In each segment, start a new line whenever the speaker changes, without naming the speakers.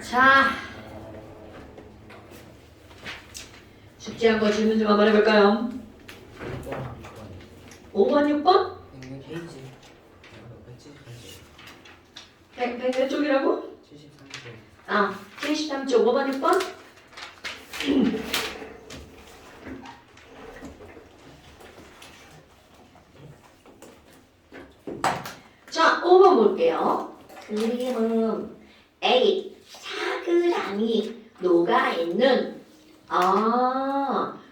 자, 숙제한 거 질문 좀 한번 해볼까요? 5번, 6번?
페이지
100몇 쪽이라고?
73쪽.
아, 73쪽 5번, 6번? 자, 5번 볼게요. 그림은 A, 사그라니 녹아있는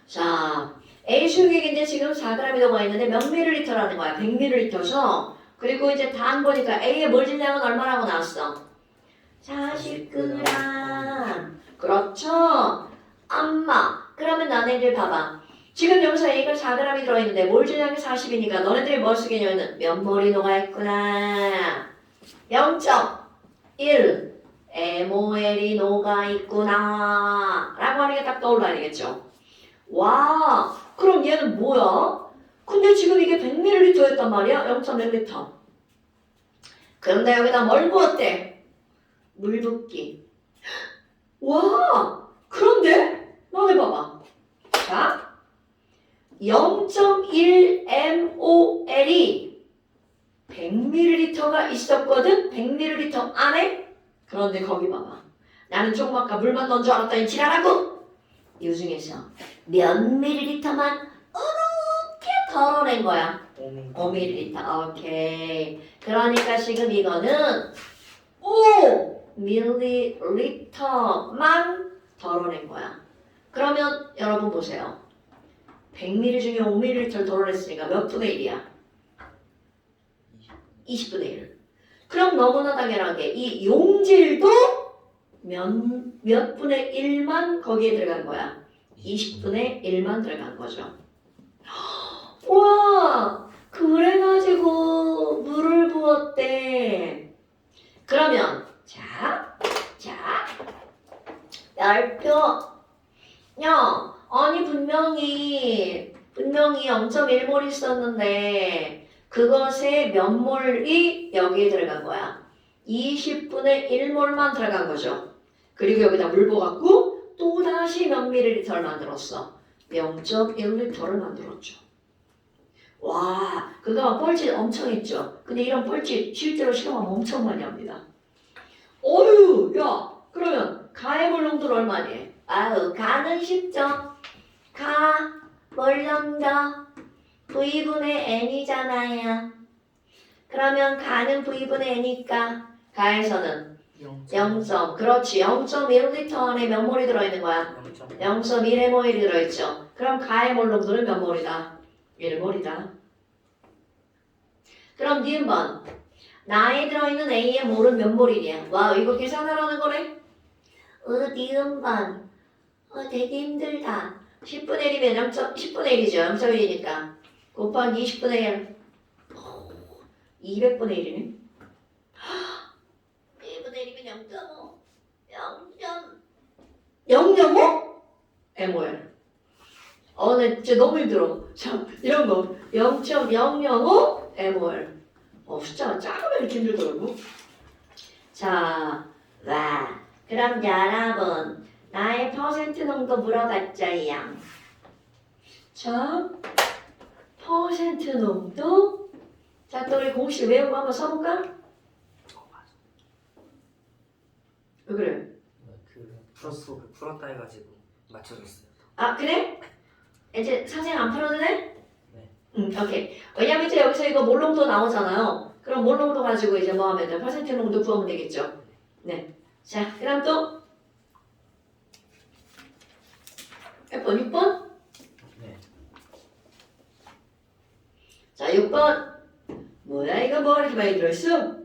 자, A 수용액인데 지금 4g이 녹아있는데 몇 밀리리터라는 거야? 100ml죠? 그리고 이제 단 보니까 A의 몰 질량은 얼마라고 나왔어? 40g. 그렇죠? 엄마, 그러면 너네들 봐봐. 지금 여기서 A가 4g이 들어있는데 몰 질량이 40이니까 너네들이 뭘 쓰겠냐면 몇 몰이 녹아있구나. 0.1 MOL이 녹아있구나 라고 하는 게 딱 떠올라야겠죠. 와, 그럼 얘는 뭐야? 근데 지금 이게 100ml였단 말이야? 0.1L. 그럼 나 여기다 뭘 부었대? 물 붓기. 와, 그런데 너네 봐봐. 자, 0.1MOL이 100ml가 있었거든? 100ml 안에? 그런데 거기 봐봐. 나는 조금 아까 물만 넣은 줄 알았더니 지랄하고 이 중에서 몇 밀리리터만 이렇게 덜어낸 거야. 5ml. 오케이. 그러니까 지금 이거는 5ml만 덜어낸 거야. 그러면 여러분 보세요. 100ml 중에 5ml를 덜어냈으니까 몇 분의 1이야? 20분의 1. 그럼 너무나 당연하게 이 용질도 몇 분의 1만 거기에 들어간 거야? 20분의 1만 들어간 거죠. 와, 그래가지고 물을 부었대. 그러면 자, 열표. 야, 아니 분명히 0.1몰 있었는데 그것의 몇 몰이 여기에 들어간 거야? 20분의 1몰만 들어간 거죠. 그리고 여기다 물 부어갖고 또다시 몇 밀리리터를 만들었어? 0.1리터를 만들었죠. 와, 그거 뻘짓 엄청 했죠. 근데 이런 뻘짓 실제로 실험하면 엄청 많이 합니다. 어휴, 야, 그러면 가의 몰 농도는 얼마니? 아유, 가는 쉽죠. 가, 뭘 넘겨? V분의 N이잖아요. 그러면 가는 V분의 N이니까 가에서는 0. 그렇지. 0.1L 안에 몇 몰이 들어있는 거야? 0.1mol이 들어있죠. 그럼 가의 몰 농도는 몇 몰이다? 1몰이다. 그럼 니은번. 나에 들어있는 A의 몰은 몇 몰이냐? 와, 이거 계산하라는 거네? 니은번. 되게 힘들다. 10분의 1이면 10분의 1이죠. 0.1이니까. 곱하기 20분의 1. 200분의 1이네. 1분의 1이면 0.5. 0.5? MOL. 나 진짜 너무 힘들어. 자, 이런 거. 0.005 MOL. 숫자가 작으면 이렇게 힘들더라고. 자, 와. 그럼 여러분. 나의 퍼센트 농도 물어봤자요. 자, 퍼센트 농도. 자, 또 우리 공식 외우고 한번 써볼까? 왜 그래?
풀었다 해가지고 맞춰줬어요.
아, 그래? 이제 선생님 안 풀어도 돼?
네.
오케이. 왜냐면 이제 여기서 이거 몰 농도 나오잖아요. 그럼 몰 농도 가지고 이제 뭐 하면 돼? 퍼센트 농도 구하면 되겠죠? 네. 자, 그럼 또 몇 번? 6번?
네.
자, 6번. 뭐야, 이거 뭐가 이렇게 많이 들어있어?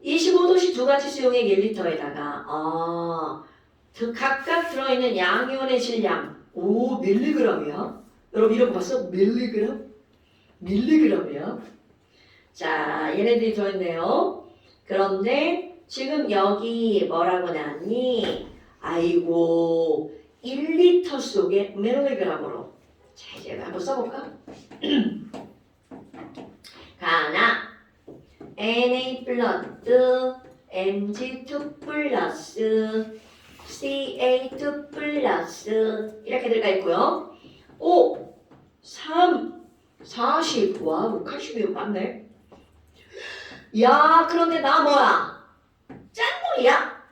25도씨 두 가지 수용액 1리터에다가 각각 들어있는 양이온의 질량 5mg이야? 여러분 이런 거 봤어? 밀리그램? 밀리그램이야? 자, 얘네들이 들어있네요. 그런데 지금 여기 뭐라고 나왔니? 아이고 1리터 속에 밀리그램으로. 자, 이제 한번 써볼까? 가나 NA 플러스 Mg2 플러스 Ca2 플러스 이렇게 들어가 있고요. 5, 3, 40. 와우, 칼슘이 많네. 야, 그런데 나 뭐야? 짠물이야?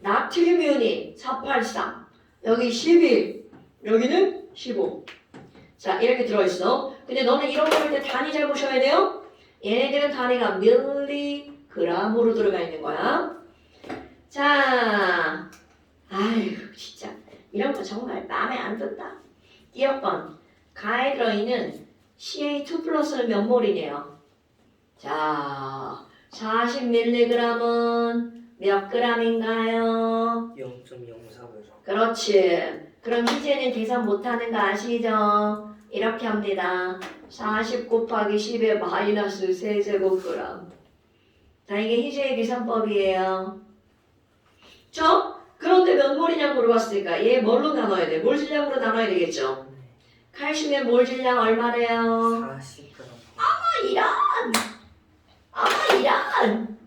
나트륨 이온이 483. 여기 11. 여기는 15. 자, 이렇게 들어있어. 근데 너는 이런 거 볼 때 단위 잘 보셔야 돼요. 얘네들은 단위가 밀리그램으로 들어가 있는 거야. 자, 아유, 진짜 이런 거 정말 마음에 안 든다. 1번 가에 들어있는 Ca2 플러스는 몇 몰이네요. 자, 40mg은 몇 g인가요?
0.04g.
그렇지. 그럼 희재는 계산 못하는 거 아시죠? 이렇게 합니다. 40 곱하기 10의 마이너스 세제곱그램. 자, 이게 희재의 계산법이에요. 그런데 몇 몰이냐고 물어봤으니까 얘 뭘로 나눠야 돼? 몰 질량으로 나눠야 되겠죠? 칼슘의 몰 질량 얼마래요?
40g.
이런! 이런!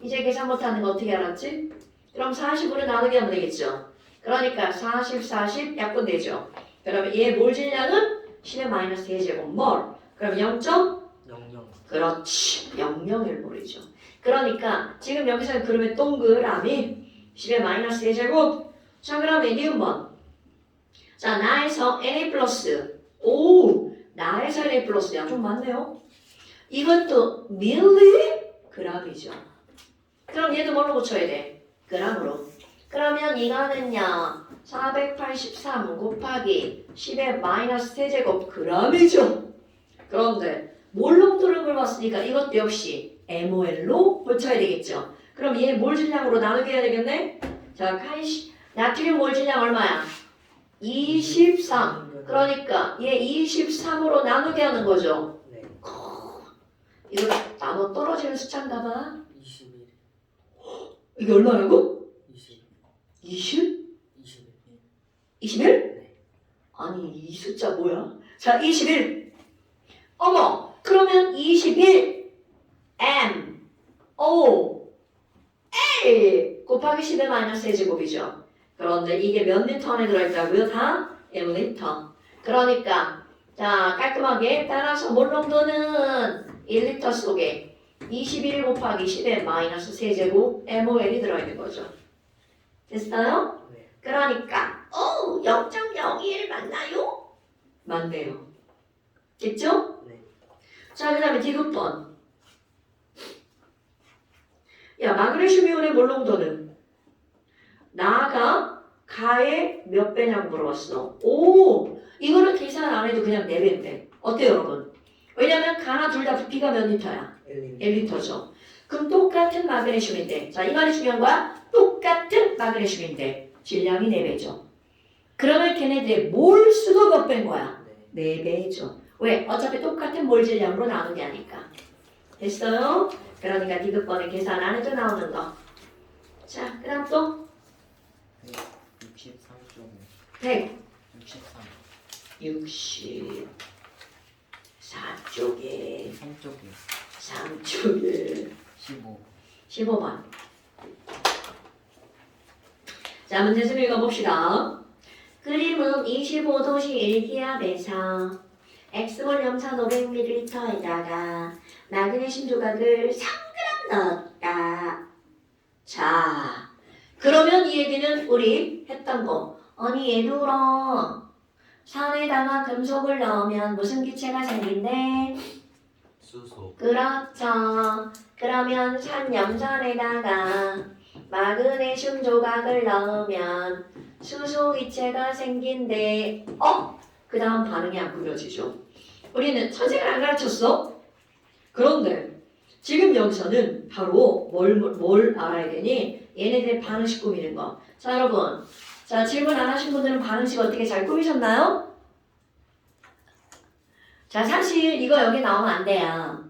이제 계산 못하는 거 어떻게 알았지? 그럼 40으로 나누게 하면 되겠죠? 그러니까 40, 40 약분 되죠? 그러면 얘 몰 질량은 10의 마이너스 대제곱몰. 그럼 0.00.
00.
그렇지. 001몰이죠. 그러니까 지금 여기서는 그러면 동그라미 10의 마이너스 대제곱. 자, 그러면 니은번. 자, 나에서 Na 플러스. 오! 나에서 Na 플러스야. 좀 많네요. 이것도 밀리그램이죠. 그럼 얘도 뭘로 고쳐야 돼? 그램으로. 그러면 이거는요. 483 곱하기 10의 마이너스 세제곱 그램이죠. 그런데 몰 농도를 물어봤으니까 이것도 역시 MOL로 고쳐야 되겠죠. 그럼 얘 몰 질량으로 나누게 해야 되겠네? 자, 나트륨 몰 질량 얼마야? 23. 그러니까 얘 23으로 나누게 하는 거죠.
네.
이거 나눠 떨어지는 숫자인가 봐.
21.
이게 얼마라고?
20.
20?
21.
21?
네.
아니 이 숫자 뭐야? 자, 21. 어머, 그러면 21 M O A 곱하기 10의 마이너스 세제곱이죠. 그런데 이게 몇 리터 안에 들어있다고요? 다 1리터. 그러니까 자, 깔끔하게 따라서 몰 농도는 1리터 속에 21 곱하기 10의 마이너스 세제곱 MOL이 들어있는 거죠. 됐어요?
네.
그러니까 0.01 맞나요? 맞네요. 됐죠?
네.
자, 그 다음에 디귿번. 야, 마그네슘 이온의 몰 농도는 나가 가의 몇 배냐고 물어봤어. 오, 이거는 계산 안 해도 그냥 4배인데. 어때요, 여러분? 왜냐면 가나 둘 다 부피가 몇 리터야? 1리터죠. 그럼 똑같은 마그네슘인데, 자, 이 말이 중요한 거야. 똑같은 마그네슘인데 질량이 4배죠. 그러면 걔네들의 몰 수도 몇 배인 거야? 4배죠. 왜? 어차피 똑같은 몰 질량으로 나누게 하니까. 됐어요? 그러니까 디귿번에 계산 안 해도 나오는 거. 자, 그 다음 또 100, 64쪽에 3쪽에 15번. 자, 문제 좀 읽어봅시다. 그림은 25도씨 1기압에서 X몰 염산 500ml에다가 마그네슘 조각을 3g 넣었다. 자, 그러면 이 얘기는 우리 했던 거. 아니 얘들아, 산에다가 금속을 넣으면 무슨 기체가 생긴대?
수소.
그렇죠. 그러면 산 염산에다가 마그네슘 조각을 넣으면 수소 기체가 생긴대. 그 다음 반응이 안 그려지죠. 우리는 선생을 안 가르쳤어. 그런데 지금 여기서는 바로 뭘 알아야 되니? 얘네들의 반응식 꾸미는 거. 자, 여러분. 자, 질문 안 하신 분들은 반응식 어떻게 잘 꾸미셨나요? 자, 사실 이거 여기 나오면 안 돼요.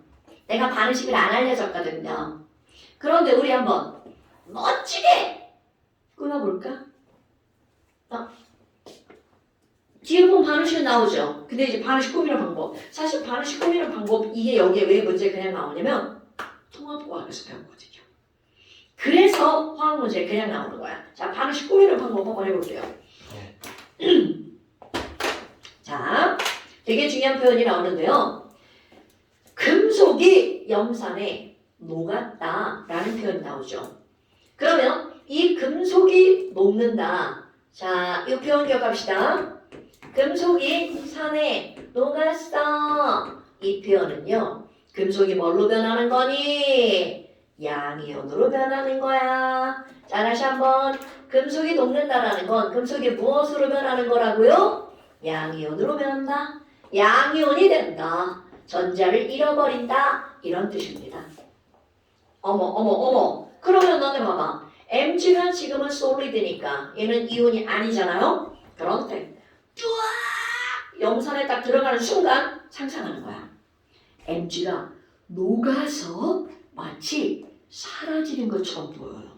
내가 반응식을 안 알려줬거든요. 그런데 우리 한번 멋지게 꾸며볼까? 뒤에 보면 반응식은 나오죠. 근데 이제 반응식 꾸미는 방법. 사실 반응식 꾸미는 방법, 이게 여기에 왜 문제가 그냥 나오냐면 통합과학에서 배웠거든요. 그래서 화학 문제 그냥 나오는 거야. 자, 반응식 꾸미는 방법 한번 해볼게요. 자, 되게 중요한 표현이 나오는데요. 금속이 염산에 녹았다 라는 표현이 나오죠. 그러면 이 금속이 녹는다. 자, 이 표현 기억합시다. 금속이 산에 녹았어. 이 표현은요. 금속이 뭘로 변하는 거니? 양이온으로 변하는 거야. 자, 다시 한번. 금속이 녹는다라는 건 금속이 무엇으로 변하는 거라고요? 양이온으로 변한다. 양이온이 된다. 전자를 잃어버린다. 이런 뜻입니다. 어머. 그러면 너네 봐봐. Mg가 지금은 솔리드니까 얘는 이온이 아니잖아요? 그런데 뚜악! 염산에 딱 들어가는 순간 상상하는 거야. Mg가 녹아서 마치 사라지는 것처럼 보여요.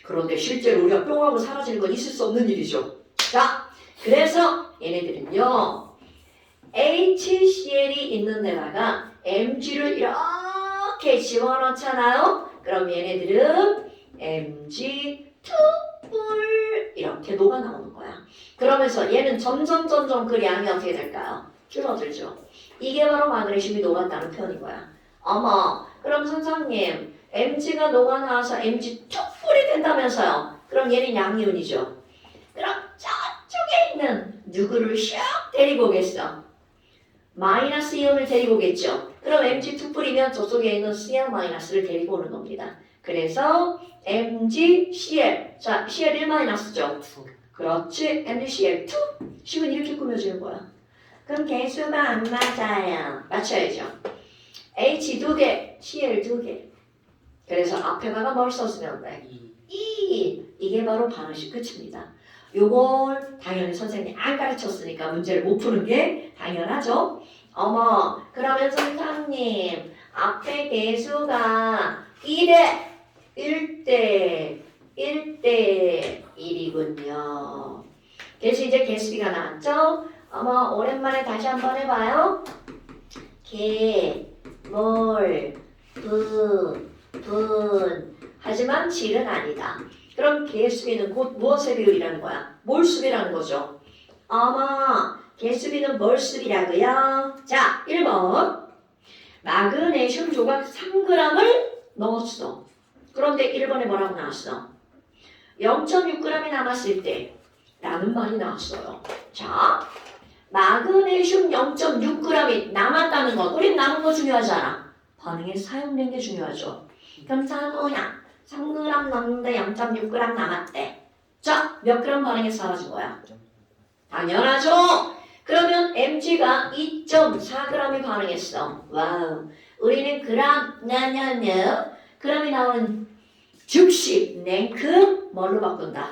그런데 실제로 우리가 뿅하고 사라지는 건 있을 수 없는 일이죠. 자, 그래서 얘네들은요. HCl이 있는 데다가 Mg를 이렇게 집어넣잖아요. 그럼 얘네들은 Mg2뿔 이렇게 녹아 나오는 거야. 그러면서 얘는 점점 그 양이 어떻게 될까요? 줄어들죠. 이게 바로 마그네슘이 녹았다는 표현인 거야. 어머, 그럼 선생님 Mg가 녹아 나와서 Mg2뿔이 된다면서요. 그럼 얘는 양이온이죠. 그럼 저쪽에 있는 누구를 슉 데리고 오겠어? 마이너스 이온을 데리고 오겠죠. 그럼 Mg2뿔이면 저쪽에 있는 Cl-를 데리고 오는 겁니다. 그래서 MgCl. 자, Cl 1-죠. 그렇지. MgCl2. 식은 이렇게 꾸며주는 거야. 그럼 개수가 안 맞아요. 맞춰야죠. H 2개, Cl 2개. 그래서 앞에다가 뭘 썼으면 돼? 이게 바로 반응식 끝입니다. 요걸 당연히 선생님이 안 가르쳤으니까 문제를 못 푸는 게 당연하죠. 어머, 그러면 선생님 앞에 개수가 1대 1이군요. 그래서 이제 개수비가 나왔죠? 어머, 오랜만에 다시 한번 해봐요. 몰, 분. 하지만 질은 아니다. 그럼 개수비는 곧 무엇의 비율이라는 거야? 몰수비라는 거죠. 어머, 개수비는 몰수비라고요? 자, 1번. 마그네슘 조각 3g을 넣었어. 그런데 1번에 뭐라고 나왔어? 0.6g이 남았을 때 라는 말이 나왔어요. 자, 마그네슘 0.6g이 남았다는 것. 우린 남은 거 중요하잖아. 반응에 사용된 게 중요하죠. 그럼 찬호야, 3g 넣었는데 0.6g 남았대. 자, 몇 g 반응해서 사라진 거야? 당연하죠. 그러면 Mg가 2.4g이 반응했어. 와우. 우리는 gram이 나오는 즉시 냉큼 뭘로 바꾼다?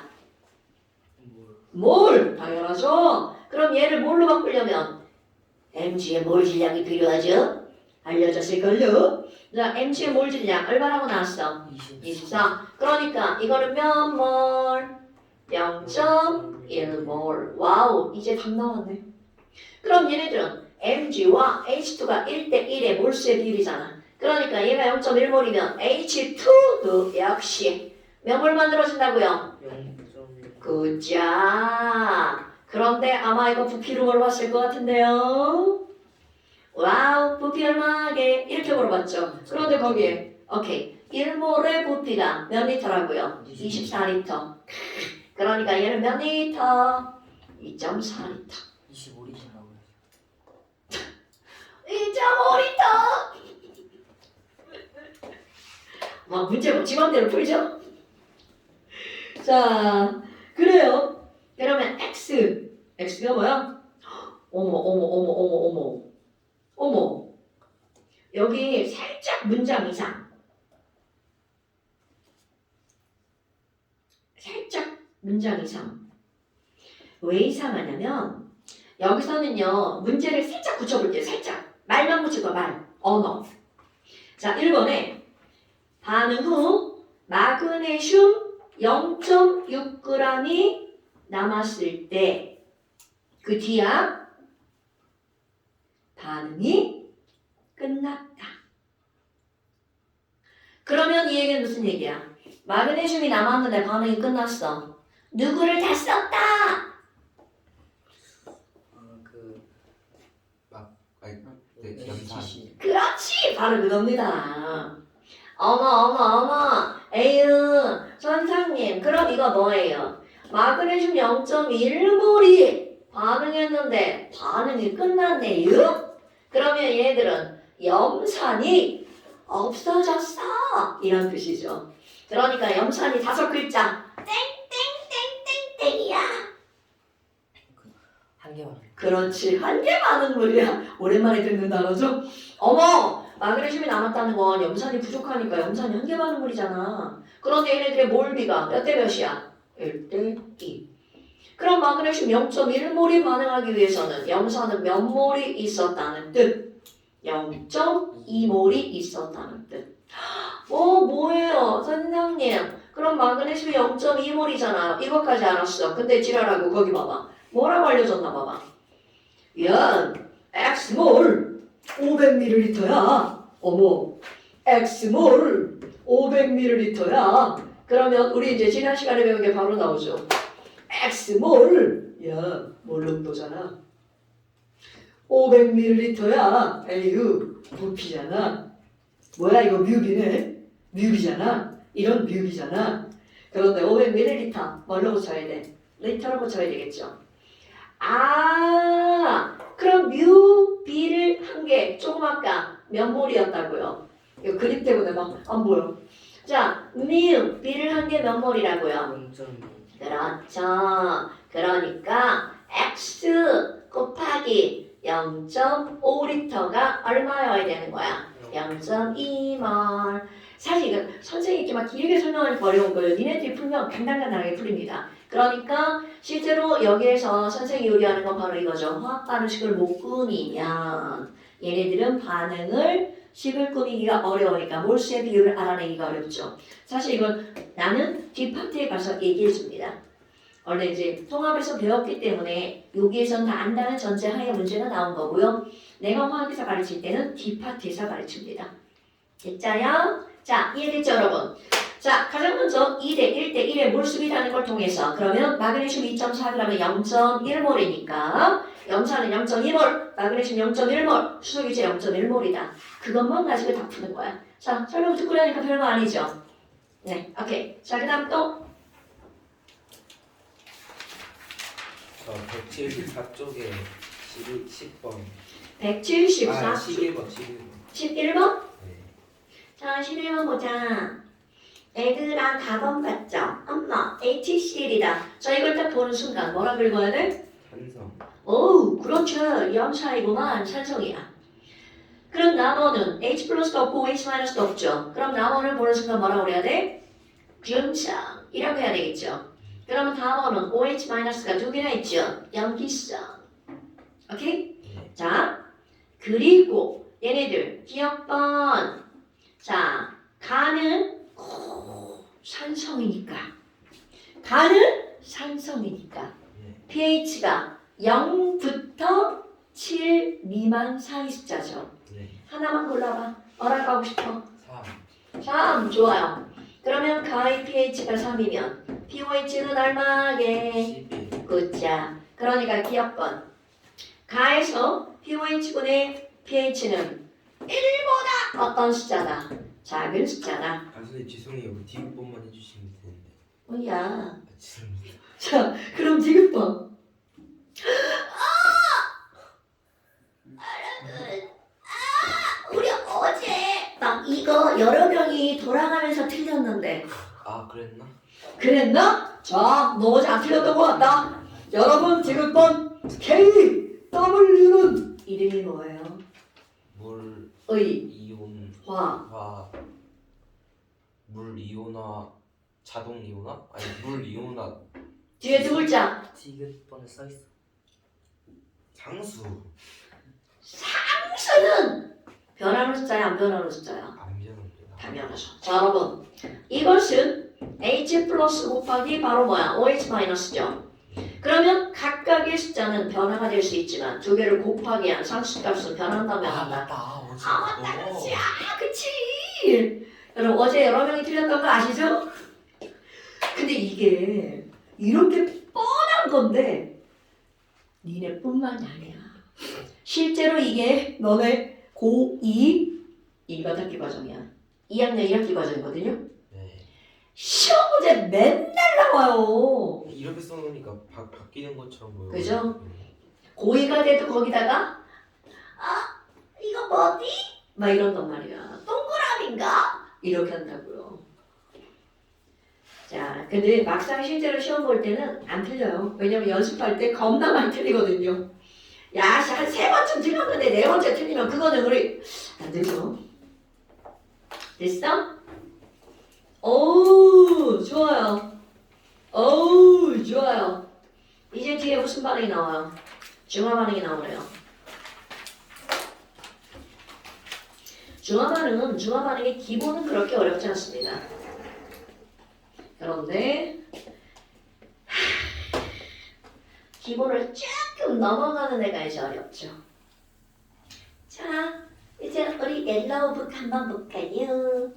몰. 당연하죠. 그럼 얘를 뭘로 바꾸려면 Mg의 몰 질량이 필요하죠. 알려졌을걸요. 자, Mg의 몰 질량 얼마라고 나왔어? 24. 그러니까 이거는 몇 몰? 0.1몰. 와우, 이제 답 나왔네. 그럼 얘네들은 Mg와 H2가 1대1의 몰수의 비율이잖아. 그러니까 얘가 0.1몰이면 H2도 역시 몇 몰 만들어진다고요?
0.1.
굿자. 그런데 아마 이거 부피로 물어봤을 것 같은데요. 와우, 부피 얼마게? 이렇게 물어봤죠. 그런데 거기에 오케이 1몰의 부피가 몇 리터라고요? 24리터. 그러니까 얘는 몇 리터? 2.4리터.
25리터라고요.
2.5리터. 와, 문제 뭐 지맘대로 풀죠? 자, 그래요. 그러면 x가 뭐야? 어머. 여기 살짝 문장 이상. 왜 이상하냐면 여기서는요 문제를 살짝 붙여볼게요. 살짝 말만 붙일 거 말. 언어. 자, 1번에 반응 후 마그네슘 0.6g이 남았을 때 그 뒤야 반응이 끝났다. 그러면 이 얘기는 무슨 얘기야? 마그네슘이 남았는데 반응이 끝났어. 누구를 다 썼다.
네,
염산.
그렇지, 바로 그겁니다. 어머. 에휴, 선생님, 그럼 이거 뭐예요? 마그네슘 0.1몰이 반응했는데 반응이 끝났네요? 그러면 얘들은 염산이 없어졌어. 이런 뜻이죠. 그러니까 염산이 5글자. 땡땡땡땡땡이야.
한 개만.
그렇지. 한 개 많은 물이야. 오랜만에 듣는 단어죠? 어머! 마그네슘이 남았다는 건 염산이 부족하니까 염산이 한 개 많은 물이잖아. 그런데 얘네들의 몰비가 몇 대 몇이야? 1대 2. 그럼 마그네슘 0.1몰이 반응하기 위해서는 염산은 몇 몰이 있었다는 뜻? 0.2몰이 있었다는 뜻. 뭐예요? 선생님. 그럼 마그네슘이 0.2몰이잖아. 이것까지 알았어. 근데 지랄하고 거기 봐봐. 뭐라고 알려줬나 봐봐. 연, X몰 500ml야. 어머, X몰 500ml야. 그러면 우리 이제 지난 시간에 배운 게 바로 나오죠. X몰, 야, 몰록도잖아. 500ml야. 에휴, 부피잖아. 뭐야 이거 뮤비네? 뮤비잖아. 이런 뮤비잖아. 그런데 500ml 뭘로 고쳐야 돼? 리터로 고쳐야 되겠죠. 그럼 뮤, 비를 한 개, 조금 아까 몇 몰이었다고요? 이거 그림 때문에 막 안 보여. 자, 뮤, 비를 한 개 몇 몰이라고요?
0.2.
그렇죠. 그러니까 X 곱하기 0.5리터가 얼마여야 되는 거야? 0.2몰. 사실 이거 선생님이 이렇게 막 길게 설명하니까 어려운 거예요. 니네들이 풀면 간단하게 풀립니다. 그러니까 실제로 여기에서 선생님이 요리하는 건 바로 이거죠. 화학 반응식을 못 꾸미면 얘네들은 반응을 식을 꾸미기가 어려우니까 몰수의 비율을 알아내기가 어렵죠. 사실 이건 나는 뒷파트에 가서 얘기해 줍니다. 원래 이제 통합에서 배웠기 때문에 여기에선 다 안다는 전제하에 문제가 나온 거고요. 내가 화학에서 가르칠 때는 뒷파트에서 가르칩니다. 됐자요? 자, 이해됐죠 여러분? 자, 가장 먼저 2대 1대 1의 몰수비라는 걸 통해서 그러면 마그네슘 2.4g에 0.1몰이니까 염산은 0.2몰, 마그네슘 0.1몰, 수소유체 0.1몰이다. 그것만 가지고 다 푸는 거야. 자, 설명 듣고 나니까 별거 아니죠? 네, 오케이. 자, 그 다음 또
174쪽에 10번.
174,
11번.
11번?
네.
자, 11번 보자. 애들아 가번 봤죠? 엄마, HCl이다. 자, 이걸 딱 보는 순간 뭐라 긁어야 돼?
산성.
오, 그렇죠. 염차이구만. 산성이야. 그럼 나머는 H 플러스도 없고 H 마이너스도 없죠. 그럼 나머를 보는 순간 뭐라고 그래야 돼? 균성이라고 해야 되겠죠. 그러면 다음은 OH 마이너스가 2개나 있죠. 염기성. 오케이? 자, 그리고 얘네들 기억번. 자, 가는 산성이니까. 가는 산성이니까. pH가 0부터 7 미만 사이 숫자죠.
네.
하나만 골라봐. 뭐라고 싶어?
3.
3. 좋아요. 그러면 가의 pH가 3이면 pOH는 얼마게?
11.
굿자. 그러니까 기억번. 가에서 pOH분의 pH는 1보다 어떤 숫자다? 작은 숫자다.
선생님 죄송해요. 우리 뒷번만 해주시면 되는데.
뭐야.
죄송합니다.
자, 그럼 디귿번. 우리 어제 막 이거 여러 명이 돌아가면서 틀렸는데
그랬나?
그랬나? 자, 너 어제 안 틀렸던 것 같다. 여러분 디귿번 KW는 이름이 뭐예요?
물
의,
이온
화,
물 이온화 자동 이온화? 아니 물 이온화
뒤에 두 글자.
디귿번에 써있어.
상수.
상수는 변하는 숫자야, 안 변하는 숫자야?
안 변합니다.
당연하죠. 자, 여러분. 이것은 H 플러스 곱하기 바로 뭐야? OH 마이너스죠. 그러면 각각의 숫자는 변화가 될 수 있지만 두 개를 곱하기 한 상수값은 변한다면 한다.
맞다. 어제
맞다, 그렇지. 그치. 여러분, 어제 여러 명이 틀렸던 거 아시죠? 근데 이게 이렇게 뻔한 건데 니네뿐만이 아니야. 실제로 이게 너네 고2 일반학기 과정이야. 2학년 1학기 과정이거든요.
네.
시험 문제 맨날 나와요.
이렇게 써놓으니까 바뀌는 것처럼 보여요.
그죠? 고2가 돼도 거기다가 아 이거 뭐지? 막 이런단 말이야. 동그라미인가? 이렇게 한다고요. 자, 근데 막상 실제로 시험 볼 때는 안 틀려요. 왜냐면 연습할 때 겁나 많이 틀리거든요. 야, 한 3번쯤 틀렸는데 4번째 틀리면 그거는 우리 안 되죠. 됐어? 오, 좋아요. 오, 좋아요. 이제 뒤에 무슨 반응이 나와요? 중화 반응이 나오네요. 중화 반응의 기본은 그렇게 어렵지 않습니다. 그런데 기본을 조금 넘어가는 애가 이제 어렵죠. 자, 이제 우리 옐로우북 한번 볼까요?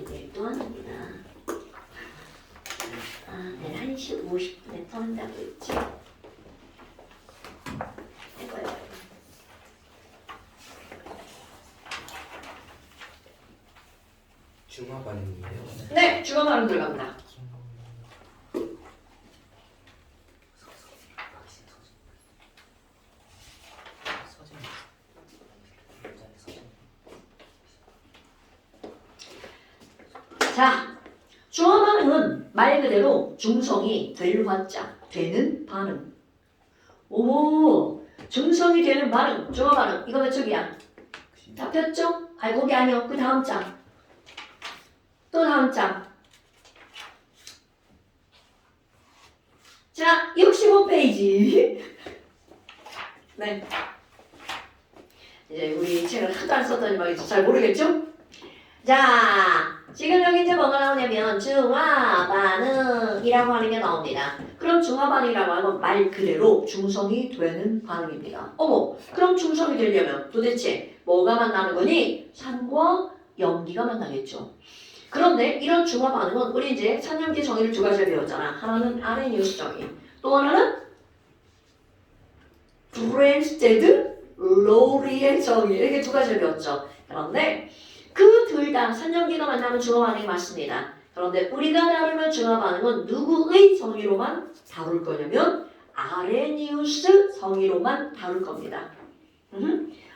내일 또 하는구나. 내일 1시 50분에 또 한다고 했지. 해봐요.
중화 반응이에요.
네, 중화 반응 들어갑니다. 자, 중화 반응은 말 그대로 중성이 될 화자, 되는 반응. 오, 중성이 되는 반응, 중화 반응. 이거 몇 쪽이야? 잡혔죠? 아니, 거기 아니요. 그 다음 장. 또 다음 장. 자, 65페이지. 네. 이제 우리 책을 하도 안 썼더니 막 이제 잘 모르겠죠? 자, 지금 여기 이제 뭐가 나오냐면 중화 반응이라고 하는 게 나옵니다. 그럼 중화 반응이라고 하면 말 그대로 중성이 되는 반응입니다. 어머, 그럼 중성이 되려면 도대체 뭐가 만나는 거니? 산과 염기가 만나겠죠. 그런데 이런 중화 반응은 우리 이제 산염기 정의를 두 가지를 배웠잖아. 하나는 아레니우스 정의, 또 하나는 브랜스테드 로리의 정의, 이렇게 두 가지를 배웠죠. 그런데 그 둘 다 산염기가 만나면 중화 반응이 맞습니다. 그런데 우리가 다루는 중화 반응은 누구의 성의로만 다룰 거냐면 아레니우스 성의로만 다룰 겁니다.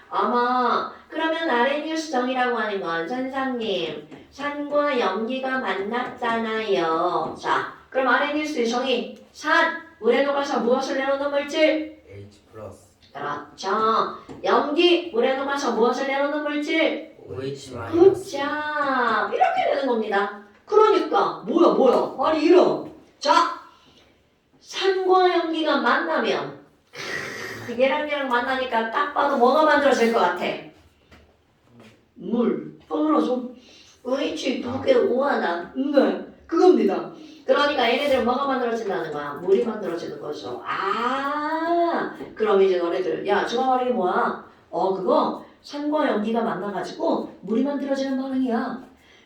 아마 그러면 아레니우스 정의라고 하는 건 선생님 산과 염기가 만났잖아요. 자, 그럼 아레니우스의 정의 산, 물에 녹아서 무엇을 내놓는 물질?
H 플러스.
그렇죠. 염기, 물에 녹아서 무엇을 내놓는 물질?
OH 마이너스.
굿잡. 이렇게 되는 겁니다. 그러니까 뭐야 아니 이런 자 산과 염기가 만나면 얘랑 만나니까 딱 봐도 뭐가 만들어질 것 같아? 물. 떠들어줘. OH 두 개 오하나. 네, 그겁니다. 그러니까 얘네들은 뭐가 만들어진다는 거야? 물이 만들어지는 거죠. 아, 그럼 이제 너네들 야 중화 반응이 뭐야? 그거 산과 염기가 만나가지고 물이 만들어지는 반응이야.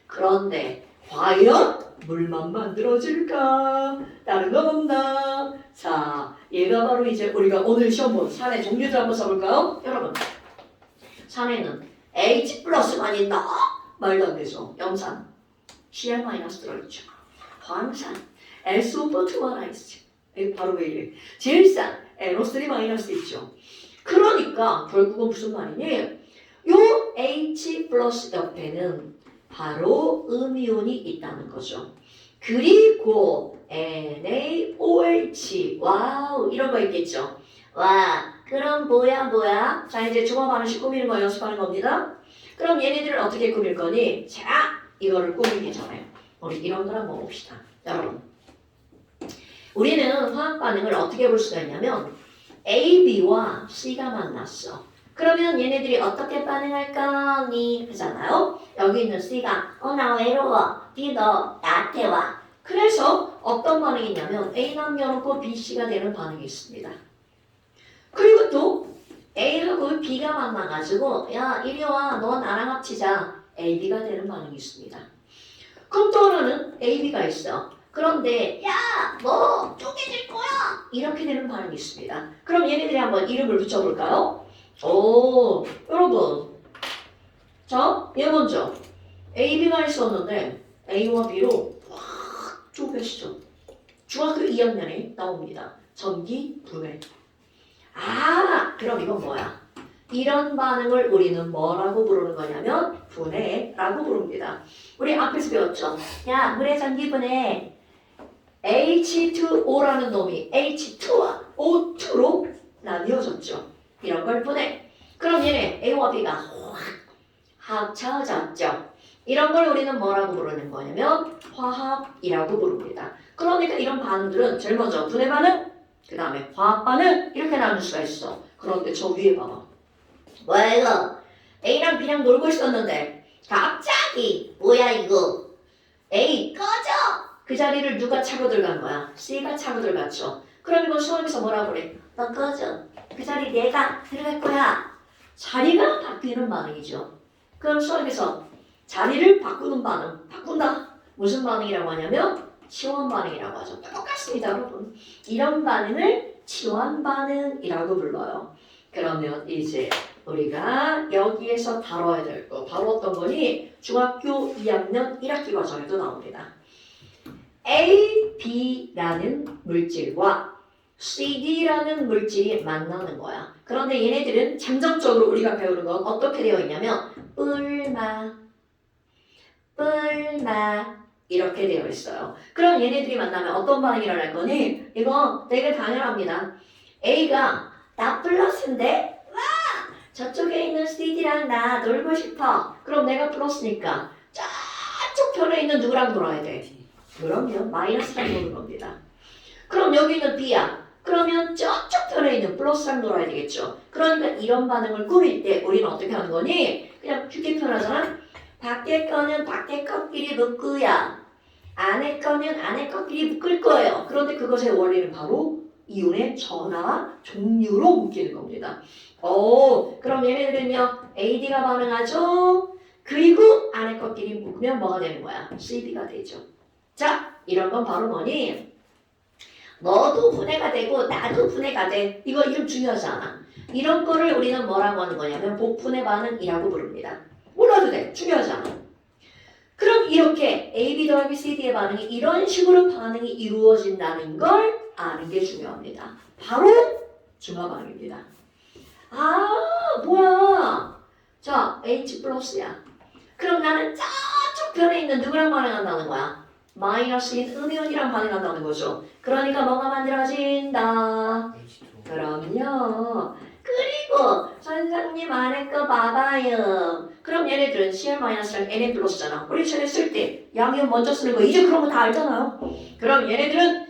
그런데 과연 물만 만들어질까? 다른 건 없나? 자, 얘가 바로 이제 우리가 오늘 시험 본 산의 종류들 한번 써볼까요? 여러분, 산에는 H 플러스만 있나? 말도 안 되죠. 염산, Cl 마이너스 들어있죠. 황산, SO4 하나 있죠. 바로 왜 이래? 질산, NO3 마이너스 있죠. 그러니까 결국은 무슨 말이니? 요 H 플러스 옆에는 바로 음이온이 있다는 거죠. 그리고 NaOH 와우 이런 거 있겠죠. 와 그럼 뭐야? 자 이제 중화 반응식 꾸미는 거 연습하는 겁니다. 그럼 얘네들을 어떻게 꾸밀 거니? 자 이거를 꾸미기 전에 우리 이런 걸 한번 봅시다. 여러분 우리는 화학 반응을 어떻게 볼 수가 있냐면 A, B와 C가 만났어. 그러면 얘네들이 어떻게 반응할까? 니 하잖아요. 여기 있는 C가 나 외로워. D 너 나한테 와. 그래서 어떤 반응이 있냐면 A 남겨놓고 B, C가 되는 반응이 있습니다. 그리고 또 A하고 B가 만나가지고 야 이리 와 너 나랑 합치자. A, B가 되는 반응이 있습니다. 그럼 또 하나는 A, B가 있어. 그런데 야 너 쪼개질 거야. 이렇게 되는 반응이 있습니다. 그럼 얘네들이 한번 이름을 붙여볼까요? 오 여러분 자 얘 먼저 A, B가 있었는데 A와 B로 확 쪼개시죠. 중학교 2학년에 나옵니다. 전기 분해. 아 그럼 이건 뭐야? 이런 반응을 우리는 뭐라고 부르는 거냐면 분해라고 부릅니다. 우리 앞에서 배웠죠? 야 물의 전기 분해 H2O라는 놈이 H2와 O2로 나뉘어졌죠. 이런 걸 분해. 그럼 얘네 A와 B가 확 합쳐졌죠. 이런 걸 우리는 뭐라고 부르는 거냐면 화합이라고 부릅니다. 그러니까 이런 반응들은 제일 먼저 분해 반응, 그 다음에 화합 반응 이렇게 나눌 수가 있어. 그런데 저 위에 봐봐. 뭐야 이거? A랑 B랑 놀고 있었는데 갑자기 뭐야 이거? A 꺼져! 그 자리를 누가 차고 들어간 거야? C가 차고 들어갔죠. 그럼 이건 수업에서 뭐라고 그래? 너 꺼져. 그 자리 내가 들어갈 거야. 자리가 바뀌는 반응이죠. 그럼 수업에서 자리를 바꾸는 반응, 바꾼다. 무슨 반응이라고 하냐면 치환 반응이라고 하죠. 똑같습니다, 여러분. 이런 반응을 치환 반응이라고 불러요. 그러면 이제 우리가 여기에서 다뤄야 될 거 바로 어떤 거니? 중학교 2학년 1학기 과정에도 나옵니다. A, B라는 물질과 CD라는 물질이 만나는 거야. 그런데 얘네들은 잠정적으로 우리가 배우는 건 어떻게 되어 있냐면 뿔마 이렇게 되어 있어요. 그럼 얘네들이 만나면 어떤 반응이 일어날 거니? 이거 되게 당연합니다. A가 나 플러스인데? 와! 저쪽에 있는 CD랑 나 놀고 싶어. 그럼 내가 플러스니까 저쪽 편에 있는 누구랑 놀아야 돼? 그럼요. 마이너스랑 노는 겁니다. 그럼 여기 있는 B야. 그러면 저쪽 편에 있는 플러스랑 놀아야 되겠죠. 그러니까 이런 반응을 꾸밀 때 우리는 어떻게 하는 거니? 그냥 쉽게 표현하잖아. 밖에 거는 밖에 거끼리 묶고요. 안에 거는 안에 거끼리 묶을 거예요. 그런데 그것의 원리는 바로 이온의 전하 종류로 묶이는 겁니다. 그럼 얘네들은요. AD가 반응하죠. 그리고 안에 거끼리 묶으면 뭐가 되는 거야? CD가 되죠. 자, 이런 건 바로 뭐니? 너도 분해가 되고 나도 분해가 돼. 이거 이름 중요하지 않아. 이런 거를 우리는 뭐라고 하는 거냐면 복분해 반응이라고 부릅니다. 몰라도 돼. 중요하지 않아. 그럼 이렇게 A, B 더하기 CD의 반응이 이런 식으로 반응이 이루어진다는 걸 아는 게 중요합니다. 바로 중화 반응입니다. 아, 뭐야. 자, H 플러스야. 그럼 나는 저쪽 편에 있는 누구랑 반응한다는 거야? 마이너스인 음이온이랑 반응한다는 거죠. 그러니까 뭐가 만들어진다.
H2O.
그럼요. 그리고 선생님 안에 거 봐봐요. 그럼 얘네들은 CR-랑 Na 플러스잖아. 우리 전에 쓸 때 양이온 먼저 쓰는 거 이제 그런 거 다 알잖아요. 그럼 얘네들은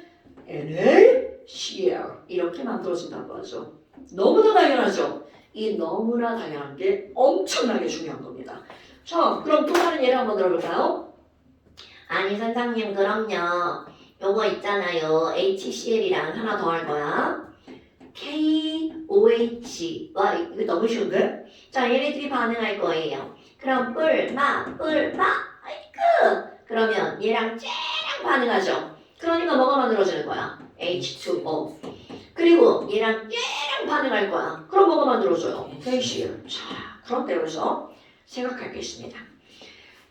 Na, CR 이렇게 만들어진다고 하죠. 너무나 당연하죠. 이 너무나 당연한 게 엄청나게 중요한 겁니다. 자, 그럼 또 다른 예를 한번 들어볼까요? 아니 선생님 그럼요. 요거 있잖아요. HCl이랑 하나 더 할 거야. KOH. 와 이거 너무 쉬운데? 자 얘네들이 반응할 거예요. 그럼 뿔마 아이쿠. 그러면 얘랑 쟤랑 반응하죠. 그러니까 뭐가 만들어지는 거야? H2O. 그리고 얘랑 얘랑 반응할 거야. 그럼 뭐가 만들어져요? KCl. 자 그런데 여기서 생각할 게 있습니다.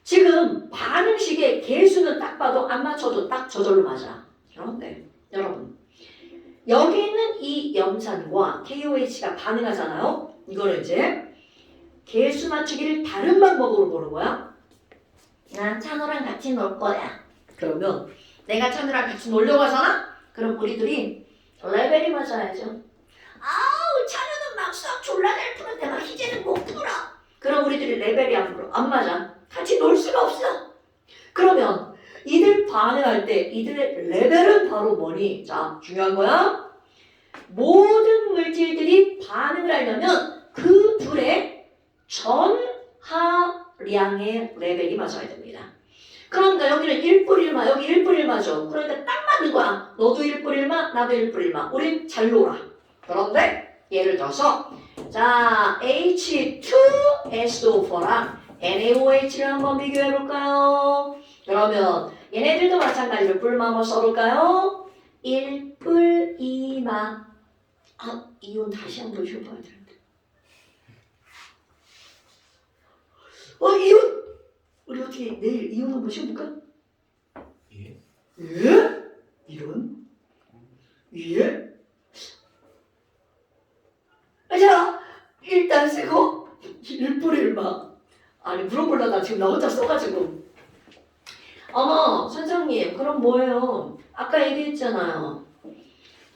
지금 반응식의 개수는 딱 봐도 안 맞춰도 딱 저절로 맞아. 그런데 여러분 여기 있는 이 염산과 KOH가 반응하잖아요. 이거를 이제 개수 맞추기를 다른 방법으로 보는 거야. 난 찬호랑 같이 놀 거야. 그러면 내가 찬호랑 같이 놀려고 하잖아? 그럼 우리들이 레벨이 맞아야죠. 아우 찬호는 막 수학 졸라 잘 푸는데 막 희재는 못 풀어. 그럼 우리들이 레벨이 안 맞아. 같이 놀 수가 없어. 그러면 이들 반응할 때 이들의 레벨은 바로 뭐니? 자, 중요한 거야. 모든 물질들이 반응을 하려면 그 둘의 물량의 레벨이 맞아야 됩니다. 그러니까 여기는 1뿔 1마, 여기 1뿔 1마죠. 그러니까 딱 맞는 거야. 너도 1뿔 1마, 나도 1뿔 1마. 우린 잘 놀아. 그런데 예를 들어서 자 H2SO4랑 NaOH를 한번 비교해 볼까요? 그러면 얘네들도 마찬가지로 뿔마 한번 써볼까요? 1뿔 2마. 아, 이온 다시 한번 쉬어봐야 되는데. 이온! 우리 어떻게 내일 이온 한번 쉬어볼까?
예?
예? 이온? 예? 자, 일단 쓰고 1뿔 1마. 아니 물어보려다 지금 나 혼자 써가지고. 어머 선생님 그럼 뭐예요? 아까 얘기했잖아요.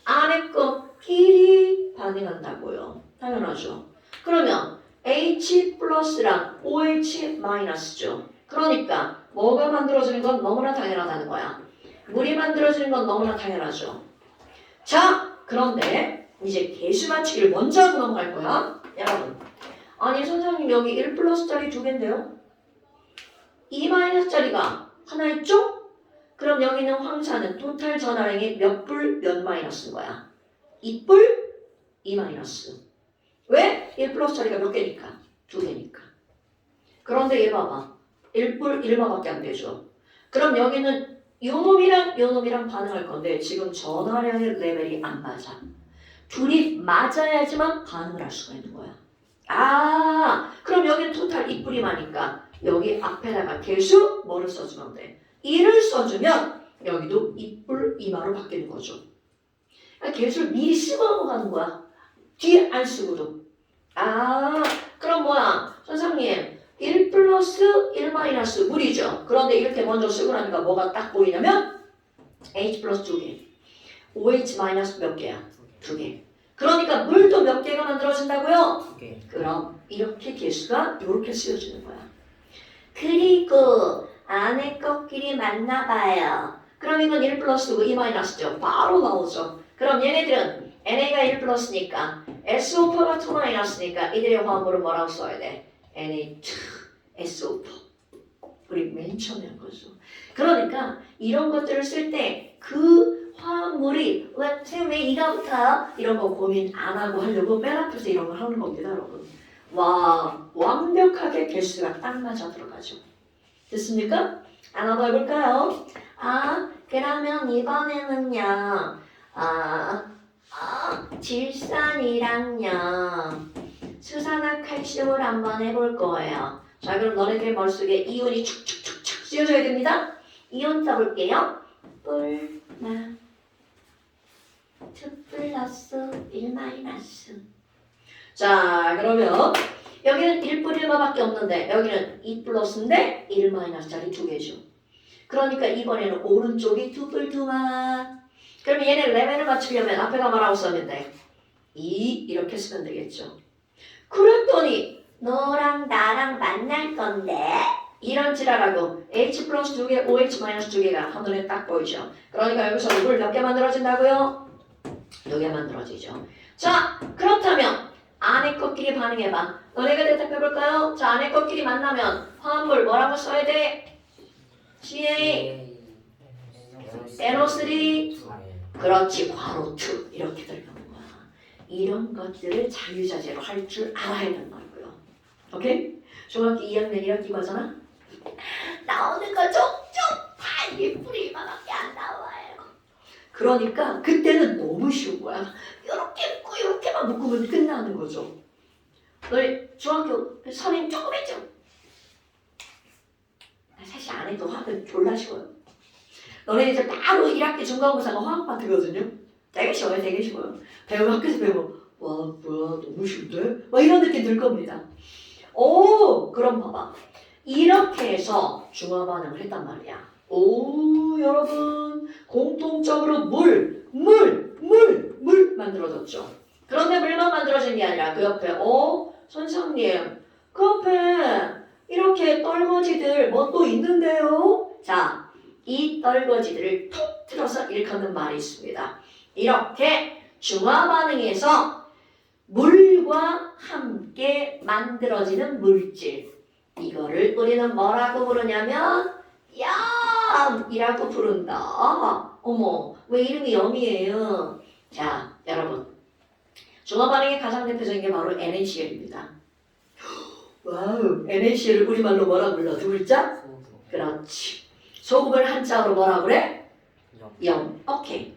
안에 거끼리 반응한다고요. 당연하죠. 그러면 H 플러스랑 OH 마이너스죠. 그러니까 뭐가 만들어지는 건 너무나 당연하다는 거야. 물이 만들어지는 건 너무나 당연하죠. 자 그런데 이제 계수 맞추기를 먼저 하고 넘어갈 거야. 여러분 아니 선생님 여기 1 플러스짜리 두 개인데요? 2 마이너스짜리가 하나 있죠? 그럼 여기는 황사는 토탈 전화량이 몇 뿔 몇 마이너스인 거야? 2뿔 2 마이너스. 왜? 1 플러스짜리가 몇 개니까? 두 개니까. 그런데 얘 봐봐. 1뿔 1마밖에 안 되죠. 그럼 여기는 요놈이랑 반응할 건데 지금 전화량의 레벨이 안 맞아. 둘이 맞아야지만 반응을 할 수가 있는 거야. 그럼 여기는 토탈 2뿔 2마니까 여기 앞에다가 계수 뭐를 써주면 돼? 2를 써주면 여기도 2뿔 2마로 바뀌는 거죠. 그러니까 계수를 미리 쓰고 넘어가는 거야. 뒤에 안 쓰고도. 그럼 뭐야? 선생님 1 플러스 1 마이너스 물이죠. 그런데 이렇게 먼저 쓰고 나니까 뭐가 딱 보이냐면 H 플러스 2개 OH 마이너스 몇 개야? 2개. 그러니까 물도 몇 개가 만들어진다고요?
2개.
그럼 이렇게 계수가 이렇게 쓰여지는 거야. 그리고 안에 것끼리 맞나봐요. 그럼 이건 1 플러스고 2 마이너스죠. 바로 나오죠. 그럼 얘네들은 NA가 1 플러스니까 SO4가 2 마이너스니까 이들의 화합물은 뭐라고 써야 돼? Na2SO4. 우리 맨 처음에 한 거죠. 그러니까 이런 것들을 쓸 때 그 화합물이 왜 이가 붙어요? 이런 거 고민 안 하고 하려고 맨 앞에서 이런 걸 하는 겁니다, 여러분. 와, 완벽하게 개수가 딱 맞아 들어가죠. 됐습니까? 하나 더 해볼까요? 그러면 이번에는요, 질산이랑요, 수산화칼슘을 한번 해볼 거예요. 자, 그럼 너네들 머릿속에 이온이 축축축축 쓰여져야 됩니다. 이온 써볼게요. 뿔마 2 플러스 1 마이너스. 자, 그러면 여기는 1뿔 1마밖에 없는데 여기는 2 플러스인데 1 마이너스짜리 두 개죠. 그러니까 이번에는 오른쪽이 2뿔 2마. 그러면 얘네 레벨을 맞추려면 앞에가 뭐라고 썼는데 2 이렇게 쓰면 되겠죠. 그랬더니 너랑 나랑 만날 건데 이런 지랄하고 H 플러스 2개, OH 마이너스 2개가 한눈에 딱 보이죠. 그러니까 여기서 물 몇 개 만들어진다고요? 2개 만들어지죠. 자, 그렇다면 안에 것끼리 반응해봐. 너네가 대답해볼까요? 자, 안에 것끼리 만나면 화합물 뭐라고 써야 돼? CA, NO3, 그렇지, 괄호 2 이렇게 들어가는 거야. 이런 것들을 자유자재로 할 줄 알아야 되는 거고요. 오케이? 중학교 2학년 1학기 거잖아? 나오는 거 쪽쪽 다 이게 뿌리 이만밖에 안 나와요. 그러니까 그때는 너무 쉬운 거야. 이렇게 묶고 이렇게만 묶으면 끝나는 거죠. 너희 중학교 선임 조금 했죠? 사실 안 해도 화학은 졸라 쉬워요. 너네 이제 바로 1학기 중간고사가 화학 파트거든요. 되게 쉬워요, 되게 쉬워요. 배우면 학교에서 배우면 와 뭐야 너무 쉬운데? 막 이런 느낌 들 겁니다. 그럼 봐봐. 이렇게 해서 중화 반응을 했단 말이야. 여러분 공통적으로 물 만들어졌죠. 그런데 물만 만들어진 게 아니라 그 옆에 선생님 그 옆에 이렇게 떨거지들 뭐 또 있는데요. 자, 이 떨거지들을 톡 틀어서 일컫는 말이 있습니다. 이렇게 중화 반응에서 물과 함께 만들어지는 물질 이거를 우리는 뭐라고 부르냐면 염이라고 부른다. 어머, 왜 이름이 염이에요? 자, 여러분. 중화 반응의 가장 대표적인 게 바로 NaCl입니다. 와우, NaCl을 우리말로 뭐라 불러? 두 글자?
소금.
그렇지. 소금을 한자어로 뭐라 그래?
영.
염. 오케이.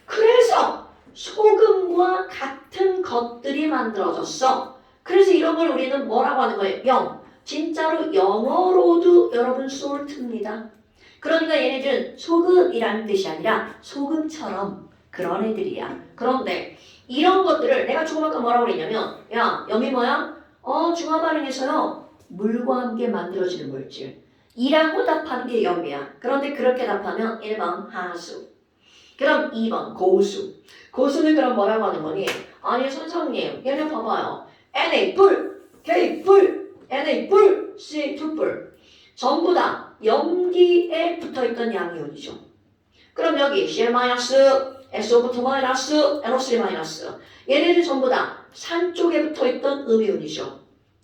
그래서 소금과 같은 것들이 만들어졌어. 그래서 이런 걸 우리는 뭐라고 하는 거예요? 염. 진짜로 영어로도 여러분 salt입니다. 그러니까 얘네들은 소금이라는 뜻이 아니라 소금처럼 그런 애들이야. 그런데 이런 것들을 내가 조금 아까 뭐라고 그랬냐면 야, 염이 뭐야? 중화 반응에서요. 물과 함께 만들어지는 물질. 이라고 답하는 게 염이야. 그런데 그렇게 답하면 1번 하수. 그럼 2번 고수. 고수는 그럼 뭐라고 하는 거니? 아니 선생님 얘네 봐봐요. Na 뿔, K 뿔, Na 뿔, C 2뿔. 전부 다 염기에 붙어있던 양이온이죠. 그럼 여기 Cl-, SO2-, NO3-. 얘네들 전부 다 산 쪽에 붙어있던 음이온이죠.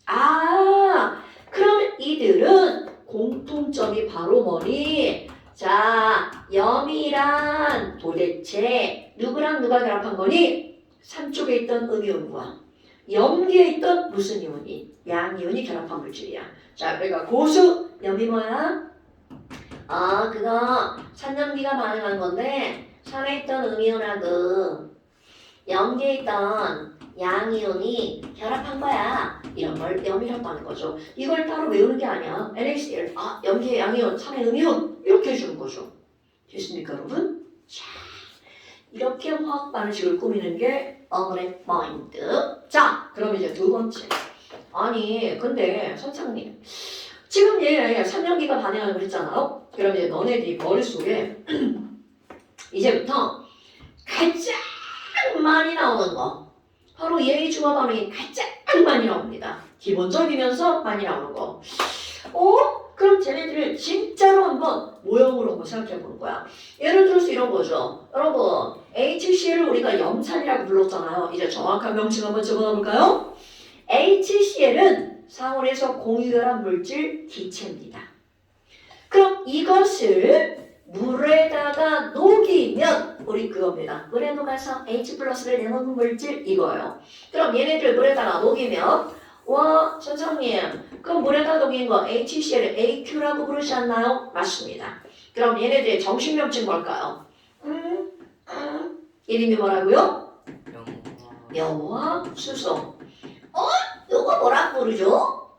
아, 그럼 이들은 공통점이 바로 뭐니? 자, 염이란 도대체 누구랑 누가 결합한 거니? 산 쪽에 있던 음이온과 염기에 있던 무슨 이온이? 양이온이 결합한 물질이야. 자, 그러니까 고수, 염이 뭐야? 그거 산염기가 반응한 건데 산에 있던 음이온하고 염기에 있던 양이온이 결합한 거야. 이런 걸 염이라고 하는 거죠. 이걸 따로 외우는 게 아니야. NaCl, 염기의 양이온, 산의 음이온 이렇게 해주는 거죠. 됐습니까, 여러분? 자, 이렇게 화학 반응식을 꾸미는 게 어그렉 마인드. 자, 그럼 이제 두 번째. 아니, 근데 선생님, 지금 얘 산염기가 반응하는 거 했잖아요. 그럼 이제 너네들이 머릿속에 이제부터 가장 많이 나오는 거 바로 얘의 중화 반응이 가장 많이 나옵니다. 기본적이면서 많이 나오는 거. 그럼 쟤네들을 진짜로 한번 모형으로 한번 생각해 보는 거야. 예를 들어서 이런 거죠. 여러분, HCl을 우리가 염산이라고 불렀잖아요. 이제 정확한 명칭 한번 적어놔 볼까요? HCl은 상온에서 공유결합 물질 기체입니다. 그럼 이것을 물에다가 녹이면 우리 그겁니다. 물에 녹아서 H 플러스를 내놓는 물질 이거예요. 그럼 얘네들 물에다가 녹이면 와 선생님 그럼 물에다 녹인 거 HCl을 AQ라고 부르지 않나요? 맞습니다. 그럼 얘네들의 정식 명칭 뭘까요? 이름이 뭐라고요? 염화 수소. 이거 뭐라고 부르죠?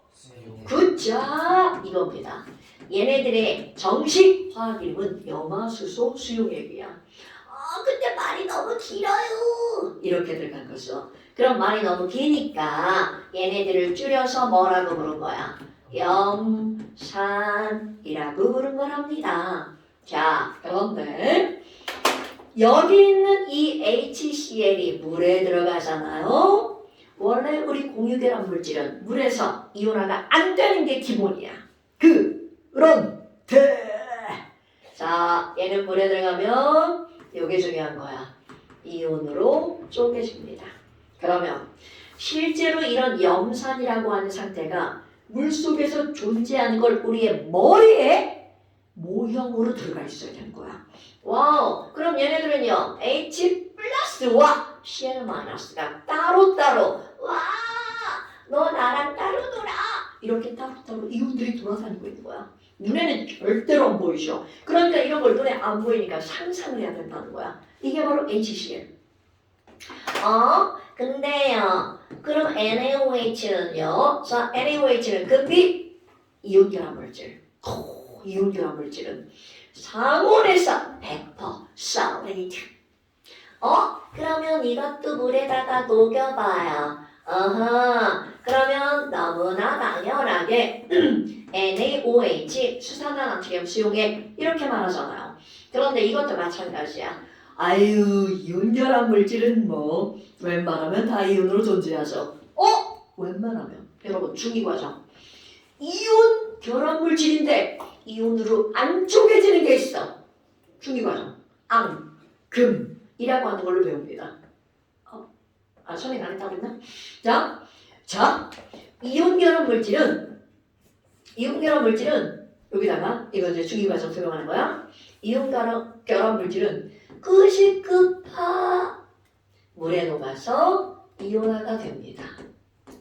굿잡 이겁니다. 얘네들의 정식 화학 이름은 염화수소 수용액이야. 근데 말이 너무 길어요. 이렇게 들어간 거죠. 그럼 말이 너무 기니까 얘네들을 줄여서 뭐라고 부른 거야? 염산이라고 부른 거랍니다. 자, 그런데 여기 있는 이 HCl이 물에 들어가잖아요. 원래 우리 공유결합 물질은 물에서 이온화가 안 되는 게 기본이야. 그런데 자 얘는 물에 들어가면 이게 중요한 거야. 이온으로 쪼개집니다. 그러면 실제로 이런 염산이라고 하는 상태가 물속에서 존재하는 걸 우리의 머리에 모형으로 들어가 있어야 되는 거야. 와우. 그럼 얘네들은요 H 플러스와 Cl 마이너스가 따로따로 와 너 나랑 따로 놀아 이렇게 따로따로 이온들이 돌아다니고 있는 거야. 눈에는 절대로 안 보이죠. 그러니까 이런 걸 눈에 안 보이니까 상상을 해야 된다는 거야. 이게 바로 HCl. 근데요 그럼 NaOH는요 자 NaOH는 금비 이온결합 물질. 이온결합 물질은 상온에서 100% solid. 그러면 이것도 물에다가 녹여봐요. 그러면 너무나 당연하게 NaOH 수산화나트륨 수용액 이렇게 말하잖아요. 그런데 이것도 마찬가지야. 이온결합 물질은 뭐 웬만하면 다 이온으로 존재하죠. 웬만하면 여러분 중이과정 이온 결합 물질인데 이온으로 안 쪼개지는 게 있어. 중이과정 앙, 금이라고 하는 걸로 배웁니다. 선생님 안 했다고 했나? 자, 이온 결합 물질은 이온결합 물질은 여기다가 이거 이제 주기과정 적용하는 거야. 이온결합 물질은 끝이 급하 물에 녹아서 이온화가 됩니다.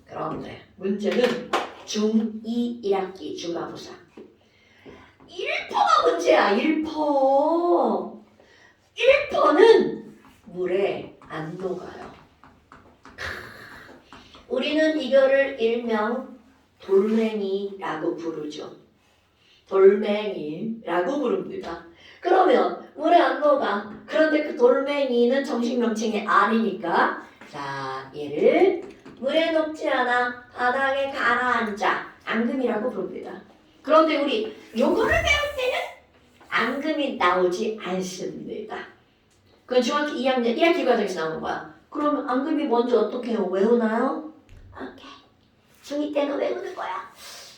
그런데 문제는 중2 1학기 중간고사 1%가 문제야. 1%. 1%는 물에 안 녹아요. 우리는 이거를 일명 돌멩이라고 부르죠. 돌멩이라고 부릅니다. 그러면 물에 안 녹아. 그런데 그 돌멩이는 정식 명칭이 아니니까 자, 얘를 물에 녹지 않아 바닥에 가라앉아 앙금이라고 부릅니다. 그런데 우리 요거를 배울 때는 앙금이 나오지 않습니다. 그건 중학교 2학년 1학기 과정에서 나오는 거야. 그러면 앙금이 먼저 어떻게 해요? 외우나요? 오케이. 중2 때는 외우는 거야.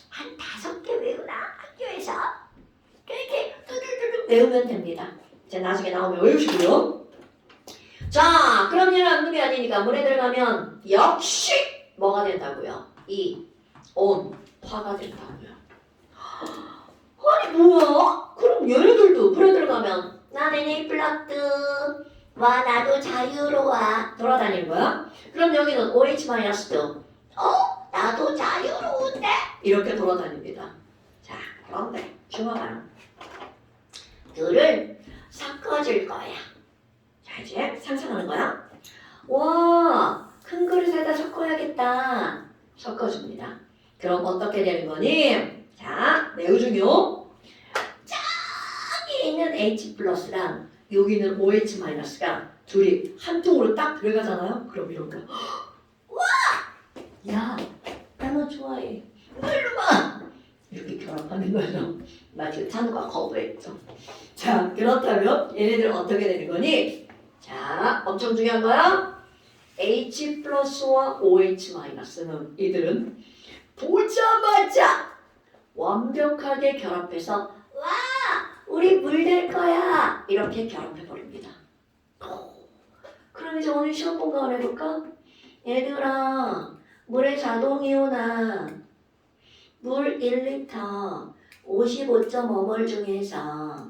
한 5개 외우나? 학교에서. 그렇게 뚜두두두 외우면 됩니다. 이제 나중에 나오면 외우시고요. 자, 그럼 얘는 앙금이 아니니까 물에 들어가면 역시 뭐가 된다고요? 이온화가 된다고요. 아니 뭐야? 그럼 얘네들도 물에 들어가면 나는 이 플러트 와 나도 자유로워 돌아다니는 거야? 그럼 여기는 OH-도 나도 자유로운데 이렇게 돌아다닙니다. 자, 그런데 중화가는 둘을 섞어줄 거야. 자, 이제 상상하는 거야. 와, 큰 그릇에다 섞어야겠다. 섞어줍니다. 그럼 어떻게 되는 거니? 자, 매우 중요. 저기 있는 H+랑 여기는 OH-가 둘이 한 통으로 딱 들어가잖아요. 그럼 이런 거. 와! 야, 나 너 좋아해. 너 일로 와! 이렇게 결합하는 거죠. 마치 찬우가 거부했죠. 자, 그렇다면 얘네들은 어떻게 되는 거니? 자, 엄청 중요한 거야. H+와 OH-는 이들은 보자마자 완벽하게 결합해서 와! 우리 물 될 거야! 이렇게 결합해 버립니다. 그럼 이제 오늘 시험 공부 한번 해볼까? 얘들아, 물의 자동이온화 물 1리터 55.5몰 중에서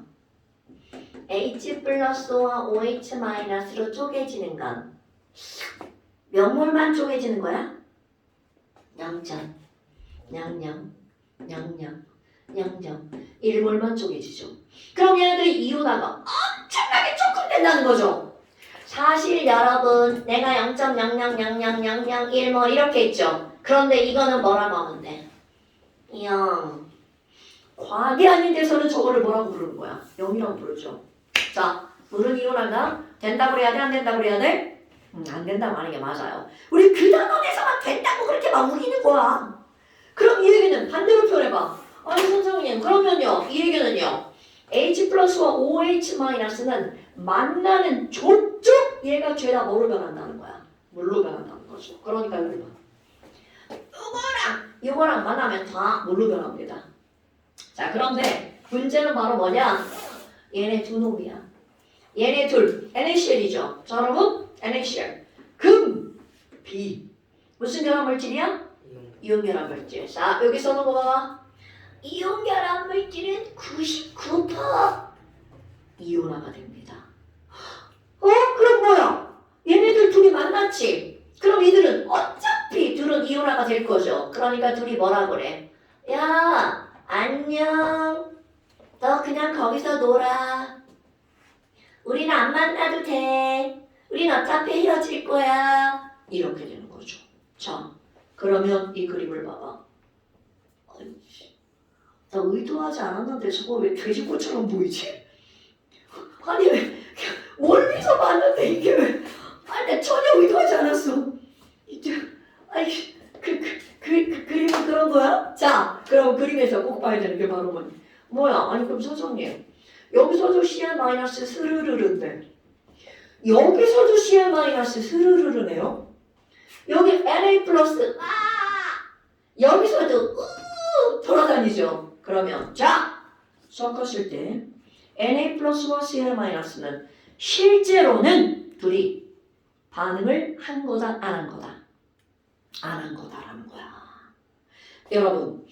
H+와 OH-로 쪼개지는 건 몇 몰만 쪼개지는 거야? 0점, 00, 00, 00, 1몰만 쪼개지죠. 그럼 얘네들이 이온화가 엄청나게 조금 된다는 거죠. 사실 여러분 내가 0.00000001몰 이렇게 했죠. 그런데 이거는 뭐라고 하면 돼? 0. 과학이 아닌 데서는 저거를 뭐라고 부르는 거야? 0이라고 부르죠. 자, 물은 이온화가 된다고 그래야 돼? 안 된다고 그래야 돼? 안 된다고 하는 게 맞아요. 우리 그 단원에서만 된다고 그렇게 막 우기는 거야. 그럼 이 얘기는 반대로 표현해봐. 아니 선생님 그러면요 이 얘기는요 H+와 OH-는 만나는 저쪽 얘가 죄다 뭐로 변한다는 거야? 물로 변한다는 거죠. 그러니까 여러분 이거랑 만나면 다 물로 변합니다. 자, 그런데 문제는 바로 뭐냐? 얘네 두 놈이야. 얘네 둘 NaCl이죠. 자, 여러분 NaCl 금, 비 무슨 결합 물질이야? 이온 결합 물질. 자, 여기 써놓은 거 봐봐. 이온 결합 물질은 99% 이온화가 됩니다. 그럼 뭐야? 얘네들 둘이 만났지? 그럼 이들은 어차피 둘은 이온화가 될 거죠. 그러니까 둘이 뭐라 그래? 야, 안녕. 너 그냥 거기서 놀아. 우리는 안 만나도 돼. 우린 어차피 헤어질 거야. 이렇게 되는 거죠. 자, 그러면 이 그림을 봐봐. 나 의도하지 않았는데 저거 왜 돼지꼬처럼 보이지? 아니 왜 멀리서 봤는데 이게 왜? 아니 나 전혀 의도하지 않았어. 이제 아니 그 그림은 그런 거야? 자, 그럼 그림에서 꼭 봐야 되는 게 바로 뭐야? 아니 그럼 선생님 여기서도 Cl- 스르르르인데 여기서도 Cl- 스르르르네요. 여기 Na+, 여기서도 돌아다니죠. 그러면 자, 섞었을 때 Na+와 Cl-는 실제로는 둘이 반응을 한 거다 안 한 거다? 안 한 거다라는 거야. 여러분,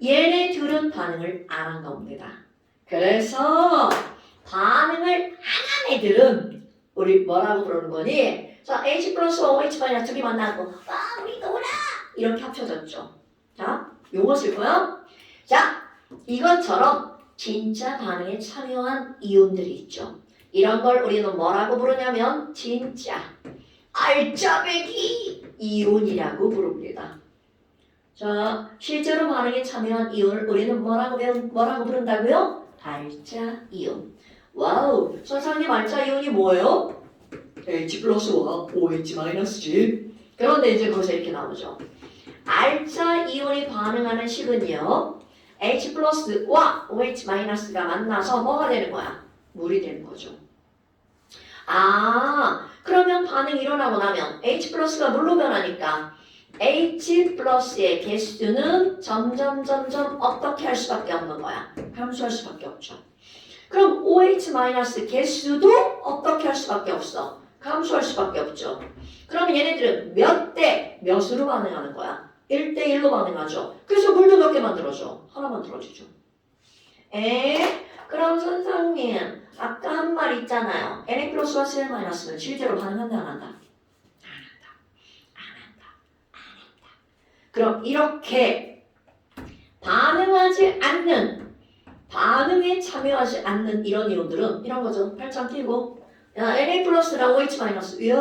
얘네 둘은 반응을 안 한 겁니다. 그래서 반응을 안 한 애들은 우리 뭐라고 부르는 거니? 자, H 플러스 OH 마이너스 둘이 만나고 와 우리 놀아 이렇게 합쳐졌죠. 자, 용어 쓸 거야. 자, 이것처럼 진짜 반응에 참여한 이온들이 있죠. 이런 걸 우리는 뭐라고 부르냐면 진짜 알짜배기 이온이라고 부릅니다. 자, 실제로 반응에 참여한 이온을 우리는 뭐라고 부른다고요? 알짜 이온. 와우, 선생님 알짜 이온이 뭐예요? H 플러스와 OH 마이너스지. 그런데 이제 거기서 이렇게 나오죠. 알짜 이온이 반응하는 식은요, H 플러스와 OH 마이너스가 만나서 뭐가 되는 거야? 물이 되는 거죠. 아, 그러면 반응이 일어나고 나면 H 플러스가 물로 변하니까 H 플러스의 개수는 점점 어떻게 할 수밖에 없는 거야? 감소할 수밖에 없죠. 그럼 OH 마이너스 개수도 어떻게 할 수밖에 없어? 감소할 수밖에 없죠. 그러면 얘네들은 몇 대 몇으로 반응하는 거야? 1대 1로 반응하죠. 그래서 물도 몇 개 만들어줘? 하나 만들어지죠. 그럼 선생님 아까 한 말 있잖아요. Na 플러스와 Cl 마이너스는 실제로 반응한다 안 한다? 안 한다. 그럼 이렇게 반응하지 않는, 반응에 참여하지 않는 이런 이온들은 이런 거죠. 팔짱 끼고 야 Na 플러스랑 OH 마이너스 야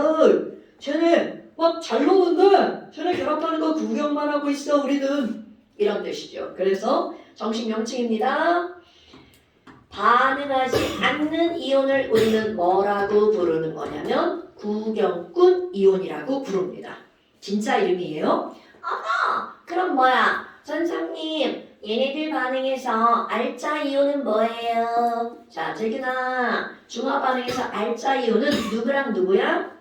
쟤네 막 잘 노는데 쟤네 결합하는 거 구경만 하고 있어 우리는 이런 뜻이죠. 그래서 정식 명칭입니다. 반응하지 않는 이온을 우리는 뭐라고 부르는 거냐면 구경꾼 이온이라고 부릅니다. 진짜 이름이에요. 어머 그럼 뭐야 선생님 얘네들 반응에서 알짜 이온은 뭐예요? 자 재균아 중화 반응에서 알짜 이온은 누구랑 누구야?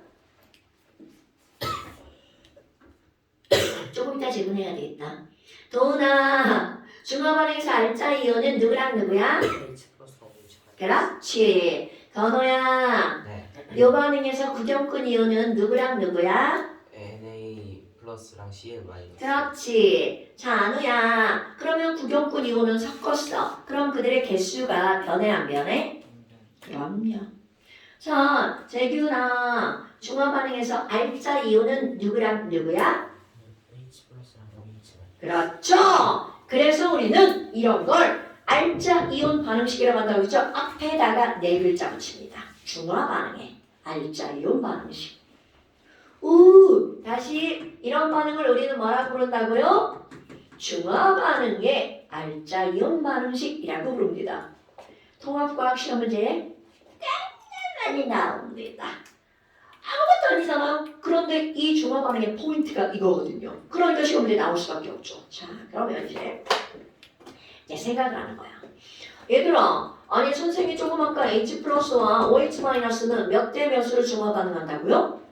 조금 이따 질문해야 되겠다. 도훈아 중화 반응에서 알짜 이온은 누구랑 누구야?
H 플러스와 OH 마이너스.
그렇지. 건호야
네.
요 반응에서 구경꾼 이온은 누구랑 누구야?
Na 플러스랑 Cl 마이너스.
그렇지. 자, 안우야. 그러면 구경꾼 이온은 섞었어. 그럼 그들의 개수가 변해 안 변해? 그럼요. 자, 재규나 중화 반응에서 알짜 이온은 누구랑 누구야?
H 플러스랑 OH 마이너스.
그렇죠. 그래서 우리는 이런 걸 알짜 이온 반응식이라고 한다고 했죠. 앞에다가 네 글자 붙입니다. 중화 반응에 알짜 이온 반응식. 다시 이런 반응을 우리는 뭐라고 부른다고요? 중화 반응의 알짜 이온 반응식이라고 부릅니다. 통합과학 시험 문제에 많이 나옵니다. 아무것도 아니잖아. 그런데 이 중화 반응의 포인트가 이거거든요. 그러니까 시험 문제 나올 수밖에 없죠. 자, 그러면 이제 생각을 하는 거야. 얘들아, 아니 선생님이 조금 아까 H 플러스와 OH 마이너스는 몇 대 몇으로 중화 반응한다고요?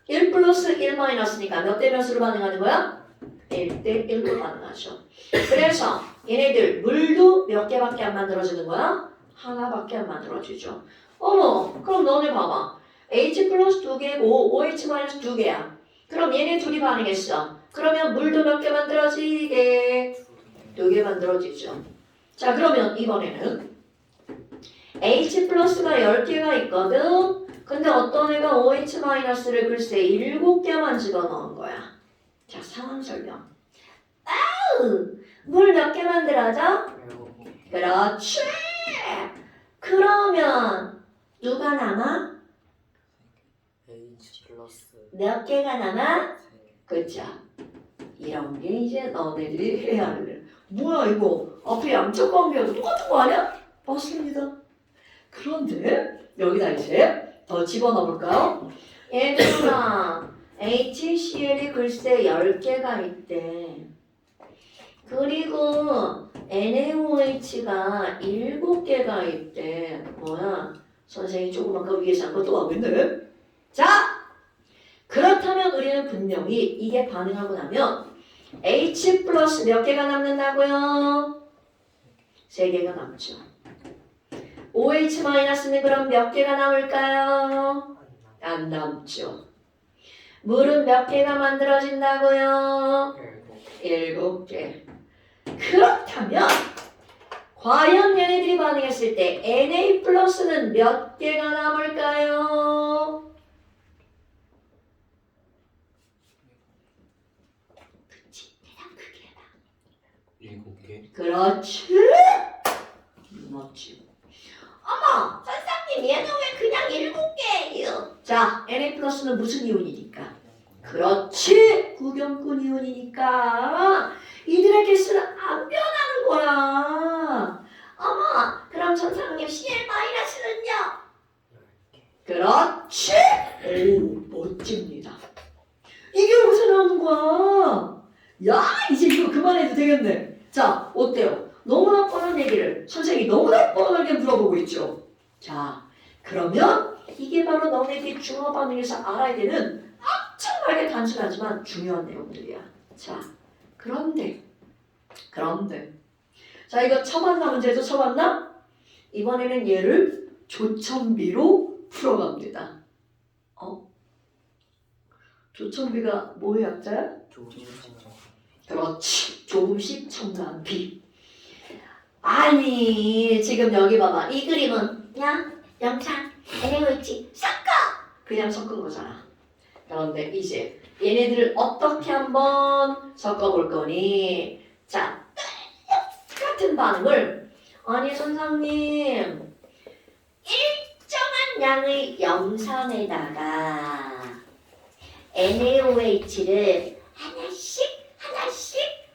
1 플러스 1 마이너스니까 몇 대 몇으로 반응하는 거야? 1대 1로 반응하죠. 그래서 얘네들 물도 몇 개밖에 안 만들어지는 거야? 하나밖에 안 만들어지죠. 어머, 그럼 너네 봐봐. H 플러스 2개고 OH 마이너스 2개야. 그럼 얘네 둘이 반응했어. 그러면 물도 몇 개 만들어지게? 2개 만들어지죠. 자, 그러면 이번에는 H 플러스가 10개가 있거든. 근데 어떤 애가 OH 마이너스를 글쎄 7개만 집어넣은 거야. 자, 상황 설명. 물 몇 개 만들어져? 그렇지. 그러면 누가 남아?
H 플러스.
몇 개가 남아?
3개.
그죠? 이런 게 이제 너네들이 해야 하는 일. 뭐야 이거? 앞에 양적 관계가 똑같은 거 아니야? 맞습니다. 그런데 여기다 이제 더 집어넣어볼까요? 얘들아 HCl이 글쎄 10개가 있대. 그리고 NaOH가 7개가 있대. 뭐야? 선생님이 조금 아까 위에서 한 거 또 하고 있네. 자! 그렇다면 우리는 분명히 이게 반응하고 나면 H 플러스 몇 개가 남는다고요? 3개가 남죠. OH 마이너스는 그럼 몇 개가 남을까요? 안 남죠. 물은 몇 개가 만들어진다고요? 7개. 그렇다면 과연 얘네들이 반응했을 때 Na 플러스는 몇 개가 남을까요? 그치, 대답 크게 해봐.
7개.
그렇지. 멋지고. 어머, 선생님 얘는 왜 그냥 7개예요? 자, Na 플러스는 무슨 이온이니까? 그렇지, 구경꾼 이온이니까 이들의 개수는 안 변하는 거야. 어머, 그럼 선생님 Cl 마이너스는요? 그렇지. 오, 멋집니다. 이게 어디서 나오는 거야? 야, 이제 이거 그만해도 되겠네. 자, 어때요? 너무나 뻔한 얘기를 선생님이 너무나 뻔하게 물어보고 있죠. 자, 그러면 이게 바로 너네들이 중어 반응에서 알아야 되는 엄청나게 단순하지만 중요한 내용들이야. 자, 그런데 자, 이거 쳐봤나? 문제에서 쳐봤나? 이번에는 얘를 조첨비로 풀어갑니다. 조첨비가 뭐의 약자야? 그렇지. 조금씩 첨가한 비. 아니, 지금 여기 봐봐. 이 그림은 그냥 영상, NaOH 섞어! 그냥 섞은 거잖아. 그런데 이제 얘네들을 어떻게 한번 섞어볼 거니? 자, 똑같은 반응을 아니 선생님 일정한 양의 염산에다가 NaOH를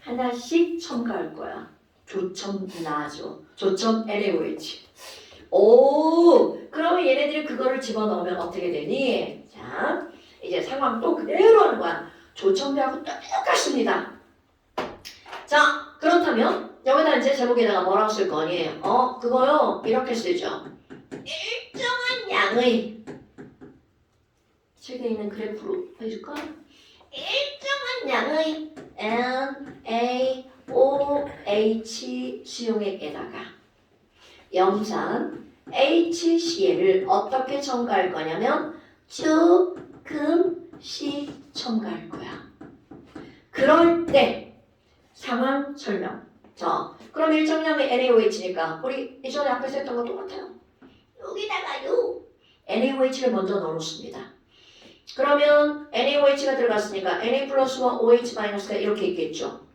하나씩 첨가할 거야. 조첨 나죠. 조첨 NaOH. 오, 그러면 얘네들이 그거를 집어넣으면 어떻게 되니? 자, 이제 상황 또 그대로 하는 거야. 조첨비하고 똑같습니다. 자, 그렇다면 여기다 이제 제목에다가 뭐라고 쓸 거니? 그거요. 이렇게 쓰죠. 일정한 양의 책에 있는 그래프로 해줄까? 일정한 양의 NaOH 수용액에다가 염산 HCl을 어떻게 첨가할 거냐면 조금씩 첨가할 거야. 그럴 때 상황 설명. 자, 그럼 일정량의 NaOH니까 우리 이전에 앞에서 했던 거 똑같아요. 여기다가요 NaOH를 먼저 넣어놓습니다. 그러면 NaOH가 들어갔으니까 Na 플러스와 OH 마이너스가 이렇게 있겠죠.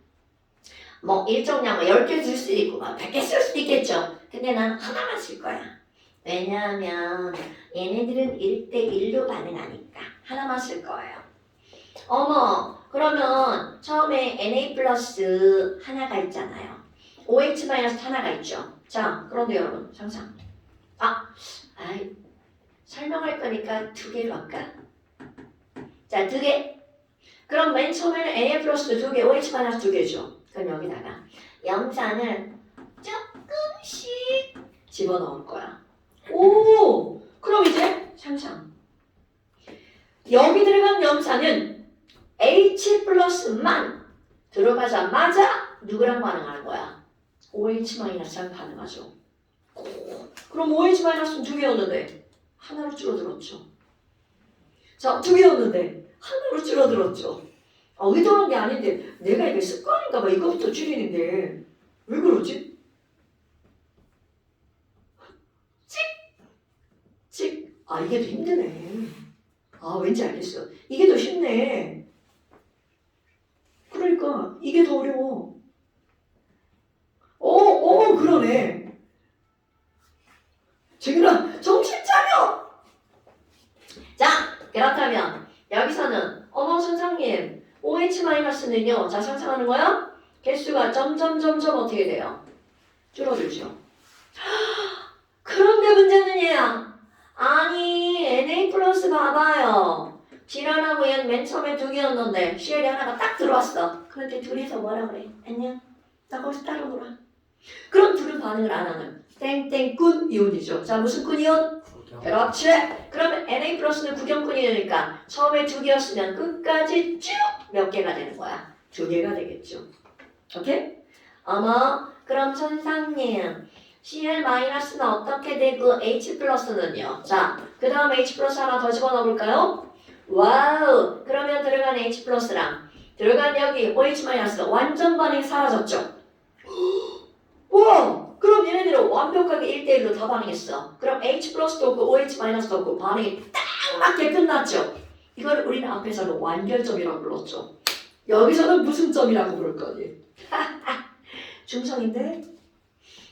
뭐 일정량을 10개 쓸 수도 있고 100개 쓸 수도 있겠죠. 근데 난 하나만 쓸 거야. 왜냐하면 얘네들은 1대1로 반응하니까 하나만 쓸 거예요. 어머, 그러면 처음에 Na 플러스 하나가 있잖아요. OH 마이너스 하나가 있죠. 자, 그런데 여러분 상상. 설명할 거니까 2개로 할까? 자, 2개. 그럼 맨 처음에는 Na 플러스 2개, OH 마이너스 2개죠. 그럼 여기다가 염산을 조금씩 집어넣을 거야. 오! 그럼 이제 상상. 여기 들어간 염산은 H 플러스만 들어가자마자 누구랑 반응하는 거야? OH 마이너스랑 반응하죠. 오, 그럼 OH 마이너스는 2개였는데 하나로 줄어들었죠. 자, 2개였는데 하나로 줄어들었죠. 의도한 게 아닌데 내가 이게 습관인가 봐. 이거부터 줄이는데 왜 그러지? 찍! 이게 더 힘드네. 왠지 알겠어. 이게 더 쉽네. 그러니까 이게 더 어려워. 그러네. 재균아, 정신 차려! 자, 그렇다면 여기서는 어머 선생님 OH-는요. 자, 상상하는 거야? 개수가 점점 어떻게 돼요? 줄어들죠. 그런데 문제는 얘야. 아니 Na 플러스 봐봐요. 지랄하고 얘는 맨 처음에 2개였는데 CL이 하나가 딱 들어왔어. 그런데 둘이서 뭐라 그래? 안녕. 나 거기서 따로 놀아. 그럼 둘은 반응을 안 하는 땡땡꾼 이온이죠. 자, 무슨 꾼 이온? 그렇지. 그러면 Na 플러스는 구경꾼 이온이니까 처음에 2개였으면 끝까지 쭉 몇 개가 되는 거야? 2개가 되겠죠. 오케이? 그럼 선생님 Cl-는 어떻게 되고 H 플러스는요? 자, 그 다음 H 플러스 하나 더 집어넣어 볼까요? 와우! 그러면 들어간 H 플러스랑 들어간 여기 OH- 완전 반응이 사라졌죠? 와! 그럼 얘네들은 완벽하게 1대1로 다 반응했어. 그럼 H 플러스도 없고 OH- 없고 반응이 딱 맞게 끝났죠? 이걸 우리는 앞에서는 완결점이라고 불렀죠. 여기서는 무슨 점이라고 부를 거니? 중성인데?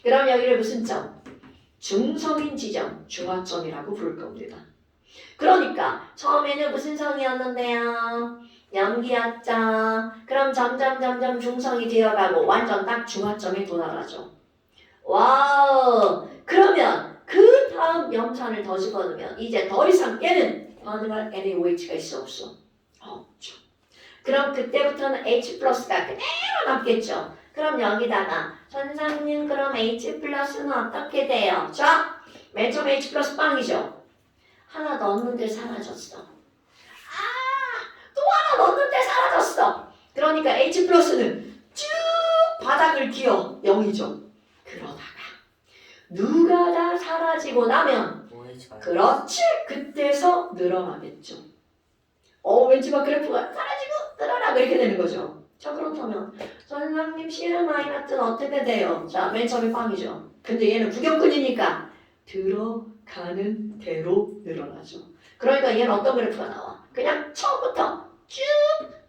그럼 여기를 무슨 점? 중성인 지점, 중화점이라고 부를 겁니다. 그러니까 처음에는 무슨 성이었는데요? 염기였죠. 그럼 점점 중성이 되어가고 완전 딱 중화점에 도달하죠. 와우! 그러면 그 다음 염산을 더 집어넣으면 이제 더 이상 얘는 반응할 NaOH가 있어 없어? 없죠. 그럼 그때부터는 H 플러스가 그대로 남겠죠. 그럼 여기다가 선생님 그럼 H 플러스는 어떻게 돼요? 자, 맨 처음 H 플러스 빵이죠. 하나 넣었는데 사라졌어. 또 하나 넣었는데 사라졌어. 그러니까 H 플러스는 쭉 바닥을 기어 0이죠. 그러다가 누가 다 사라지고 나면
OH 마이너스.
그렇지 그때서 늘어나겠죠. 왠지 막 그래프가 사라지고 늘어나고 이렇게 되는 거죠. 자 그렇다면 선생님 CL-는 어떻게 돼요? 자 맨 처음에 빵이죠. 근데 얘는 구경꾼이니까 들어가는 대로 늘어나죠. 그러니까 얘는 어떤 그래프가 나와? 그냥 처음부터 쭉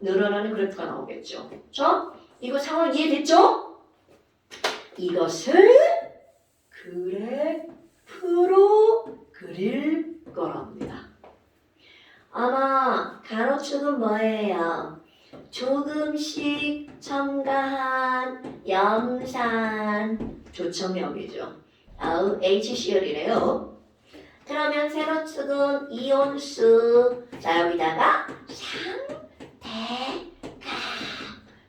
늘어나는 그래프가 나오겠죠. 자 이거 상황 이해됐죠? 이것을 그래프로 그릴 거랍니다. 아마 가로축은 뭐예요? 조금씩 첨가한 염산 조청염이죠. HCl이래요. 그러면 세로축은 이온수. 자 여기다가 상대각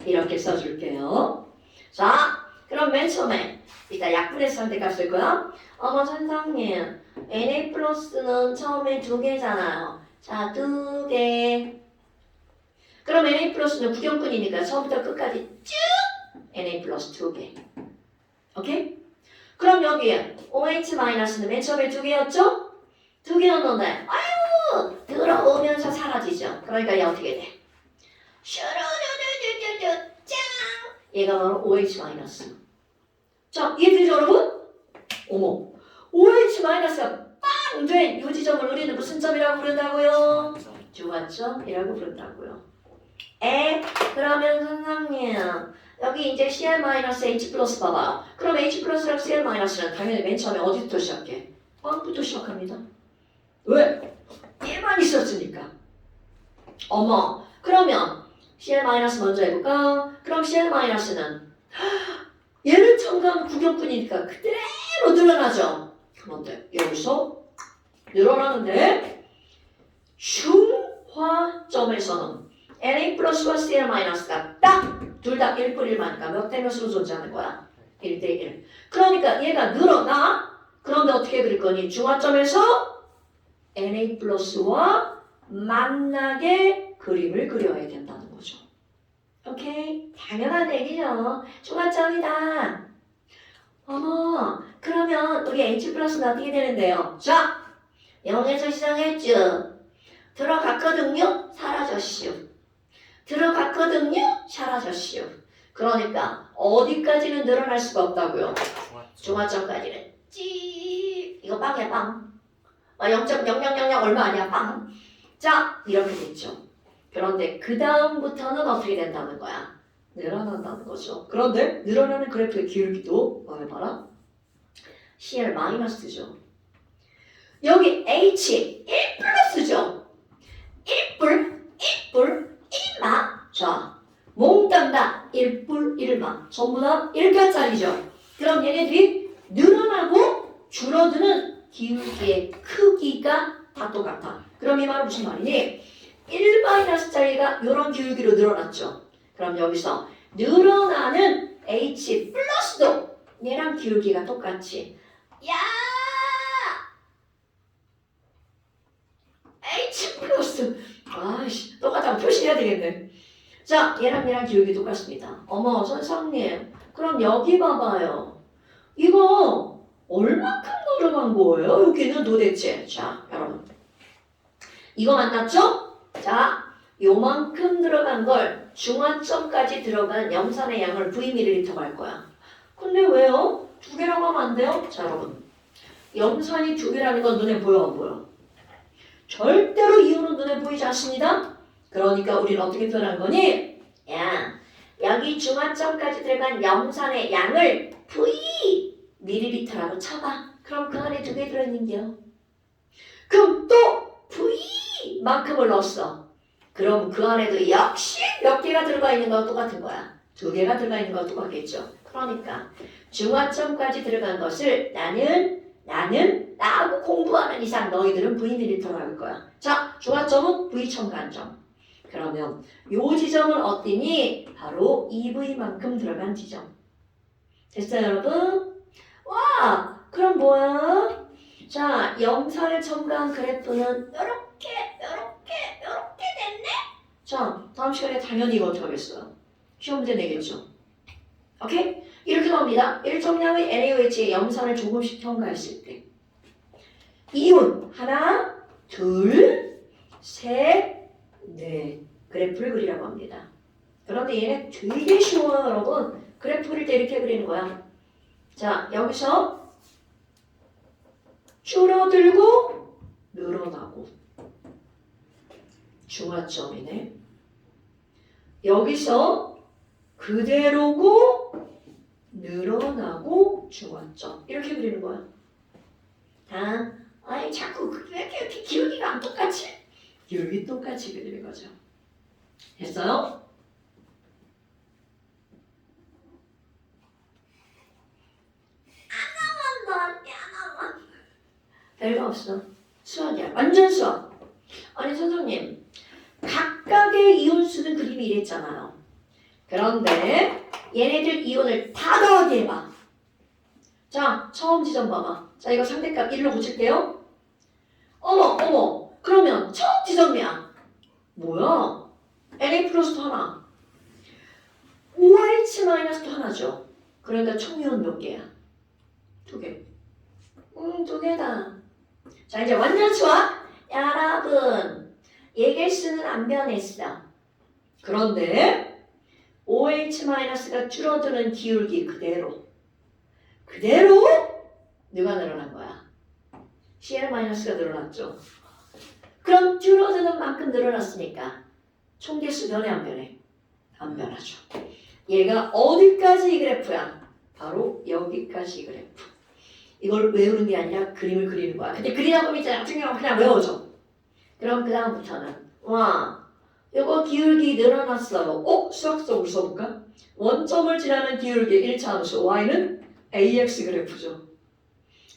이렇게 써줄게요. 자 그럼 맨 처음에 이따 약분해서 선택할 쓸 거야. 어머 선생님 Na 플러스는 처음에 2개잖아요. 자 2개. 그럼 Na 플러스는 구경꾼이니까 처음부터 끝까지 쭉 Na 플러스 2개. 오케이? 그럼 여기에 OH-는 맨 처음에 2개였죠? 2개였는데 아유 들어오면서 사라지죠. 그러니까 얘 어떻게 돼? 슈루루루루루루 짱! 얘가 바로 OH-. 자 이해되죠 여러분? 어머 OH-가 빵 된 이 지점을 우리는 무슨 점이라고 부른다고요? 중화점이라고 부른다고요. 그러면 선생님 여기 이제 Cl-H 플러스 봐봐요. 그럼 H 플러스랑 Cl-는 당연히 맨 처음에 어디부터 시작해? 빵부터 시작합니다. 왜? 얘만 있었으니까. 어머 그러면 Cl- 먼저 해볼까? 그럼 Cl-는 얘를 첨가한 구경꾼이니까 그대로 늘어나죠. 그런데 여기서 늘어나는데 중화점에서는 Na 플러스와 Cl-가 딱 둘 다 1뿔 1마니까 몇 대 몇으로 존재하는 거야? 1대 1. 그러니까 얘가 늘어나. 그런데 어떻게 그릴 거니? 중화점에서 Na 플러스와 만나게 그림을 그려야 된다는 거죠. 오케이? 당연한 얘기죠. 중화점이다. 어머, 그러면 우리 H 플러스는 어떻게 되는데요? 자, 0에서 시작했죠. 들어갔거든요? 사라졌시오. 들어갔거든요? 사라졌시오. 그러니까 어디까지는 늘어날 수가 없다고요? 중화점까지는 찌 이거 빵이야 빵. 0.0000 얼마 아니야 빵. 자 이렇게 됐죠. 그런데 그 다음부터는 어떻게 된다는 거야? 늘어난다는 거죠. 그런데 늘어나는 그래프의 기울기도 봐라. Cl-죠. 여기 H 1 플러스죠. 1뿔 1마. 자 몽땅 다 1뿔 1마. 전부 다 1가짜리죠. 그럼 얘네들이 늘어나고 줄어드는 기울기의 크기가 다 똑같아. 그럼 이 말은 무슨 말이니? 1-짜리가 이런 기울기로 늘어났죠. 그럼 여기서 늘어나는 H 플러스도 얘랑 기울기가 똑같이. 야! H 플러스. 아이씨, 똑같다고 표시해야 되겠네. 자, 얘랑 기울기 똑같습니다. 어머, 선생님. 그럼 여기 봐봐요. 이거 얼마큼 늘어난 거예요? 여기는 도대체. 자, 여러분. 이거 만났죠? 자, 요만큼 들어간 걸 중화점까지 들어간 염산의 양을 V ml라고 할 거야. 근데 왜요? 두 개라고 하면 안 돼요? 자, 여러분. 염산이 두 개라는 건 눈에 보여, 안 보여? 절대로 이유는 눈에 보이지 않습니다. 그러니까 우리는 어떻게 표현한 거니? 야, 여기 중화점까지 들어간 염산의 양을 V ml라고 쳐봐. 그럼 그 안에 두 개 들어있는겨. 그럼 또 V만큼을 넣었어. 그럼 그 안에도 역시 몇 개가 들어가 있는 거와 똑같은 거야. 두 개가 들어가 있는 거와 똑같겠죠. 그러니까 중화점까지 들어간 것을 나하고 공부하는 이상 너희들은 Vml라고 할 거야. 자, 중화점은 V첨간점. 그러면 요 지점은 어디니? 바로 2V만큼 들어간 지점. 됐어요, 여러분? 와, 그럼 뭐야? 자, 염산을 첨가한 그래프는 이렇게 됐네? 자, 다음 시간에 당연히 이거 어떻게 하겠어요? 시험 문제 내겠죠? 오케이? 이렇게 나옵니다. 일정량의 NaOH에 염산을 조금씩 첨가했을 때 이온 하나, 둘, 셋, 넷 그래프를 그리라고 합니다. 그런데 얘네 되게 쉬워요, 여러분. 그래프 그릴 때 이렇게 그리는 거야. 자, 여기서 줄어들고 늘어나고 중화점이네. 여기서 그대로고 늘어나고 중화점 이렇게 그리는 거야. 아이 자꾸 왜 이렇게 기울기가 안 똑같지? 기울기 똑같이 그리는 거죠. 됐어요? 하나만 별거 없어. 수학이야. 완전 수학. 아니 선생님 각각의 이온수는 그림이 이랬잖아요. 그런데 얘네들 이온을 다 더하게 해봐. 자, 처음 지점 봐봐. 자, 이거 상대값 1로 고칠게요. 어머. 그러면 처음 지점이야. 뭐야? Na 플러스도 하나. OH 마이너스도 하나죠. 그러니까 총이온 몇 개야? 두 개. 두 개다. 자, 이제 완전 수학. 여러분, 얘개수는 안 변했어. 그런데 OH-가 줄어드는 기울기 그대로 누가 늘어난 거야? Cl-가 늘어났죠. 그럼 줄어드는 만큼 늘어났으니까 총개수 변해 안 변해? 안 변하죠. 얘가 어디까지 이 그래프야? 바로 여기까지 이 그래프. 이걸 외우는 게 아니라 그림을 그리는 거야. 근데 그리다 보면 이제 나중에 그냥 외워줘. 그럼 그 다음부터는 와 이거 기울기 늘어났어요. 수학적으로 써볼까? 원점을 지나는 기울기 1차 함수 y는 ax 그래프죠.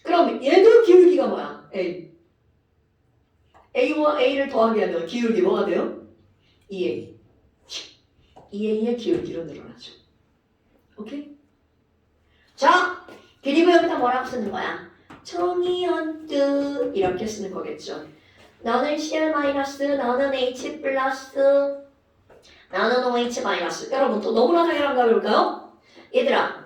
그럼 얘도 기울기가 뭐야? a. a와 a를 더하게 하면 기울기 뭐가 돼요? 2a. 2a의 기울기로 늘어나죠. 오케이? 자, 그리고 여기다 뭐라고 쓰는 거야? 총이온 뜻 이렇게 쓰는 거겠죠. 너는 Cl-, 너는 H+, 나는 OH-. 여러분 또 너무나 당연한 거 해볼까요? 얘들아,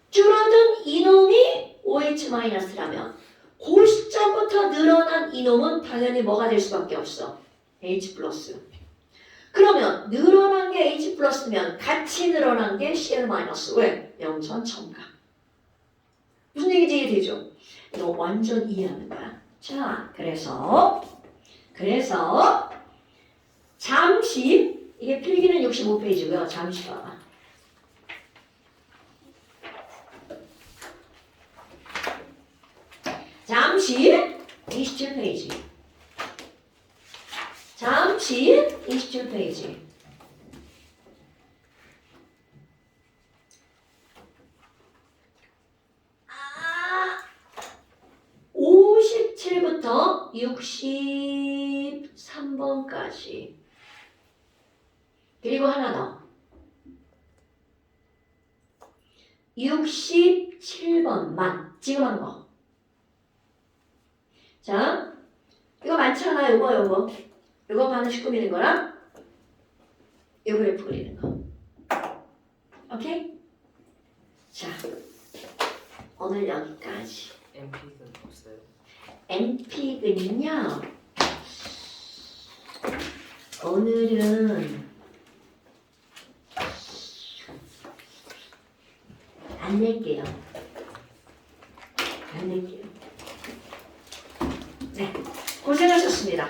줄어든 이놈이 OH-라면 그 시점부터 늘어난 이놈은 당연히 뭐가 될 수밖에 없어? H+. 그러면 늘어난 게 H+면 같이 늘어난 게 Cl-. 왜? 염산 첨가. 무슨 얘기인지 이해되죠? 이거 완전 이해하는 거야. 자, 그래서 잠시 이게 필기는 65페이지고요. 잠시 봐봐. 잠시 27페이지. 잠시 27페이지. 아, 57부터 63번까지. 그리고 하나 더. 67번만 지금 한 거. 자, 이거 많잖아. 요거 반응식 꾸미는 거랑 요 그래프 그리는 거. 오케이? 자, 오늘 여기까지.
MP는 없어요.
NP는요. 오늘은 안 낼게요. 안 낼게요. 네, 고생하셨습니다.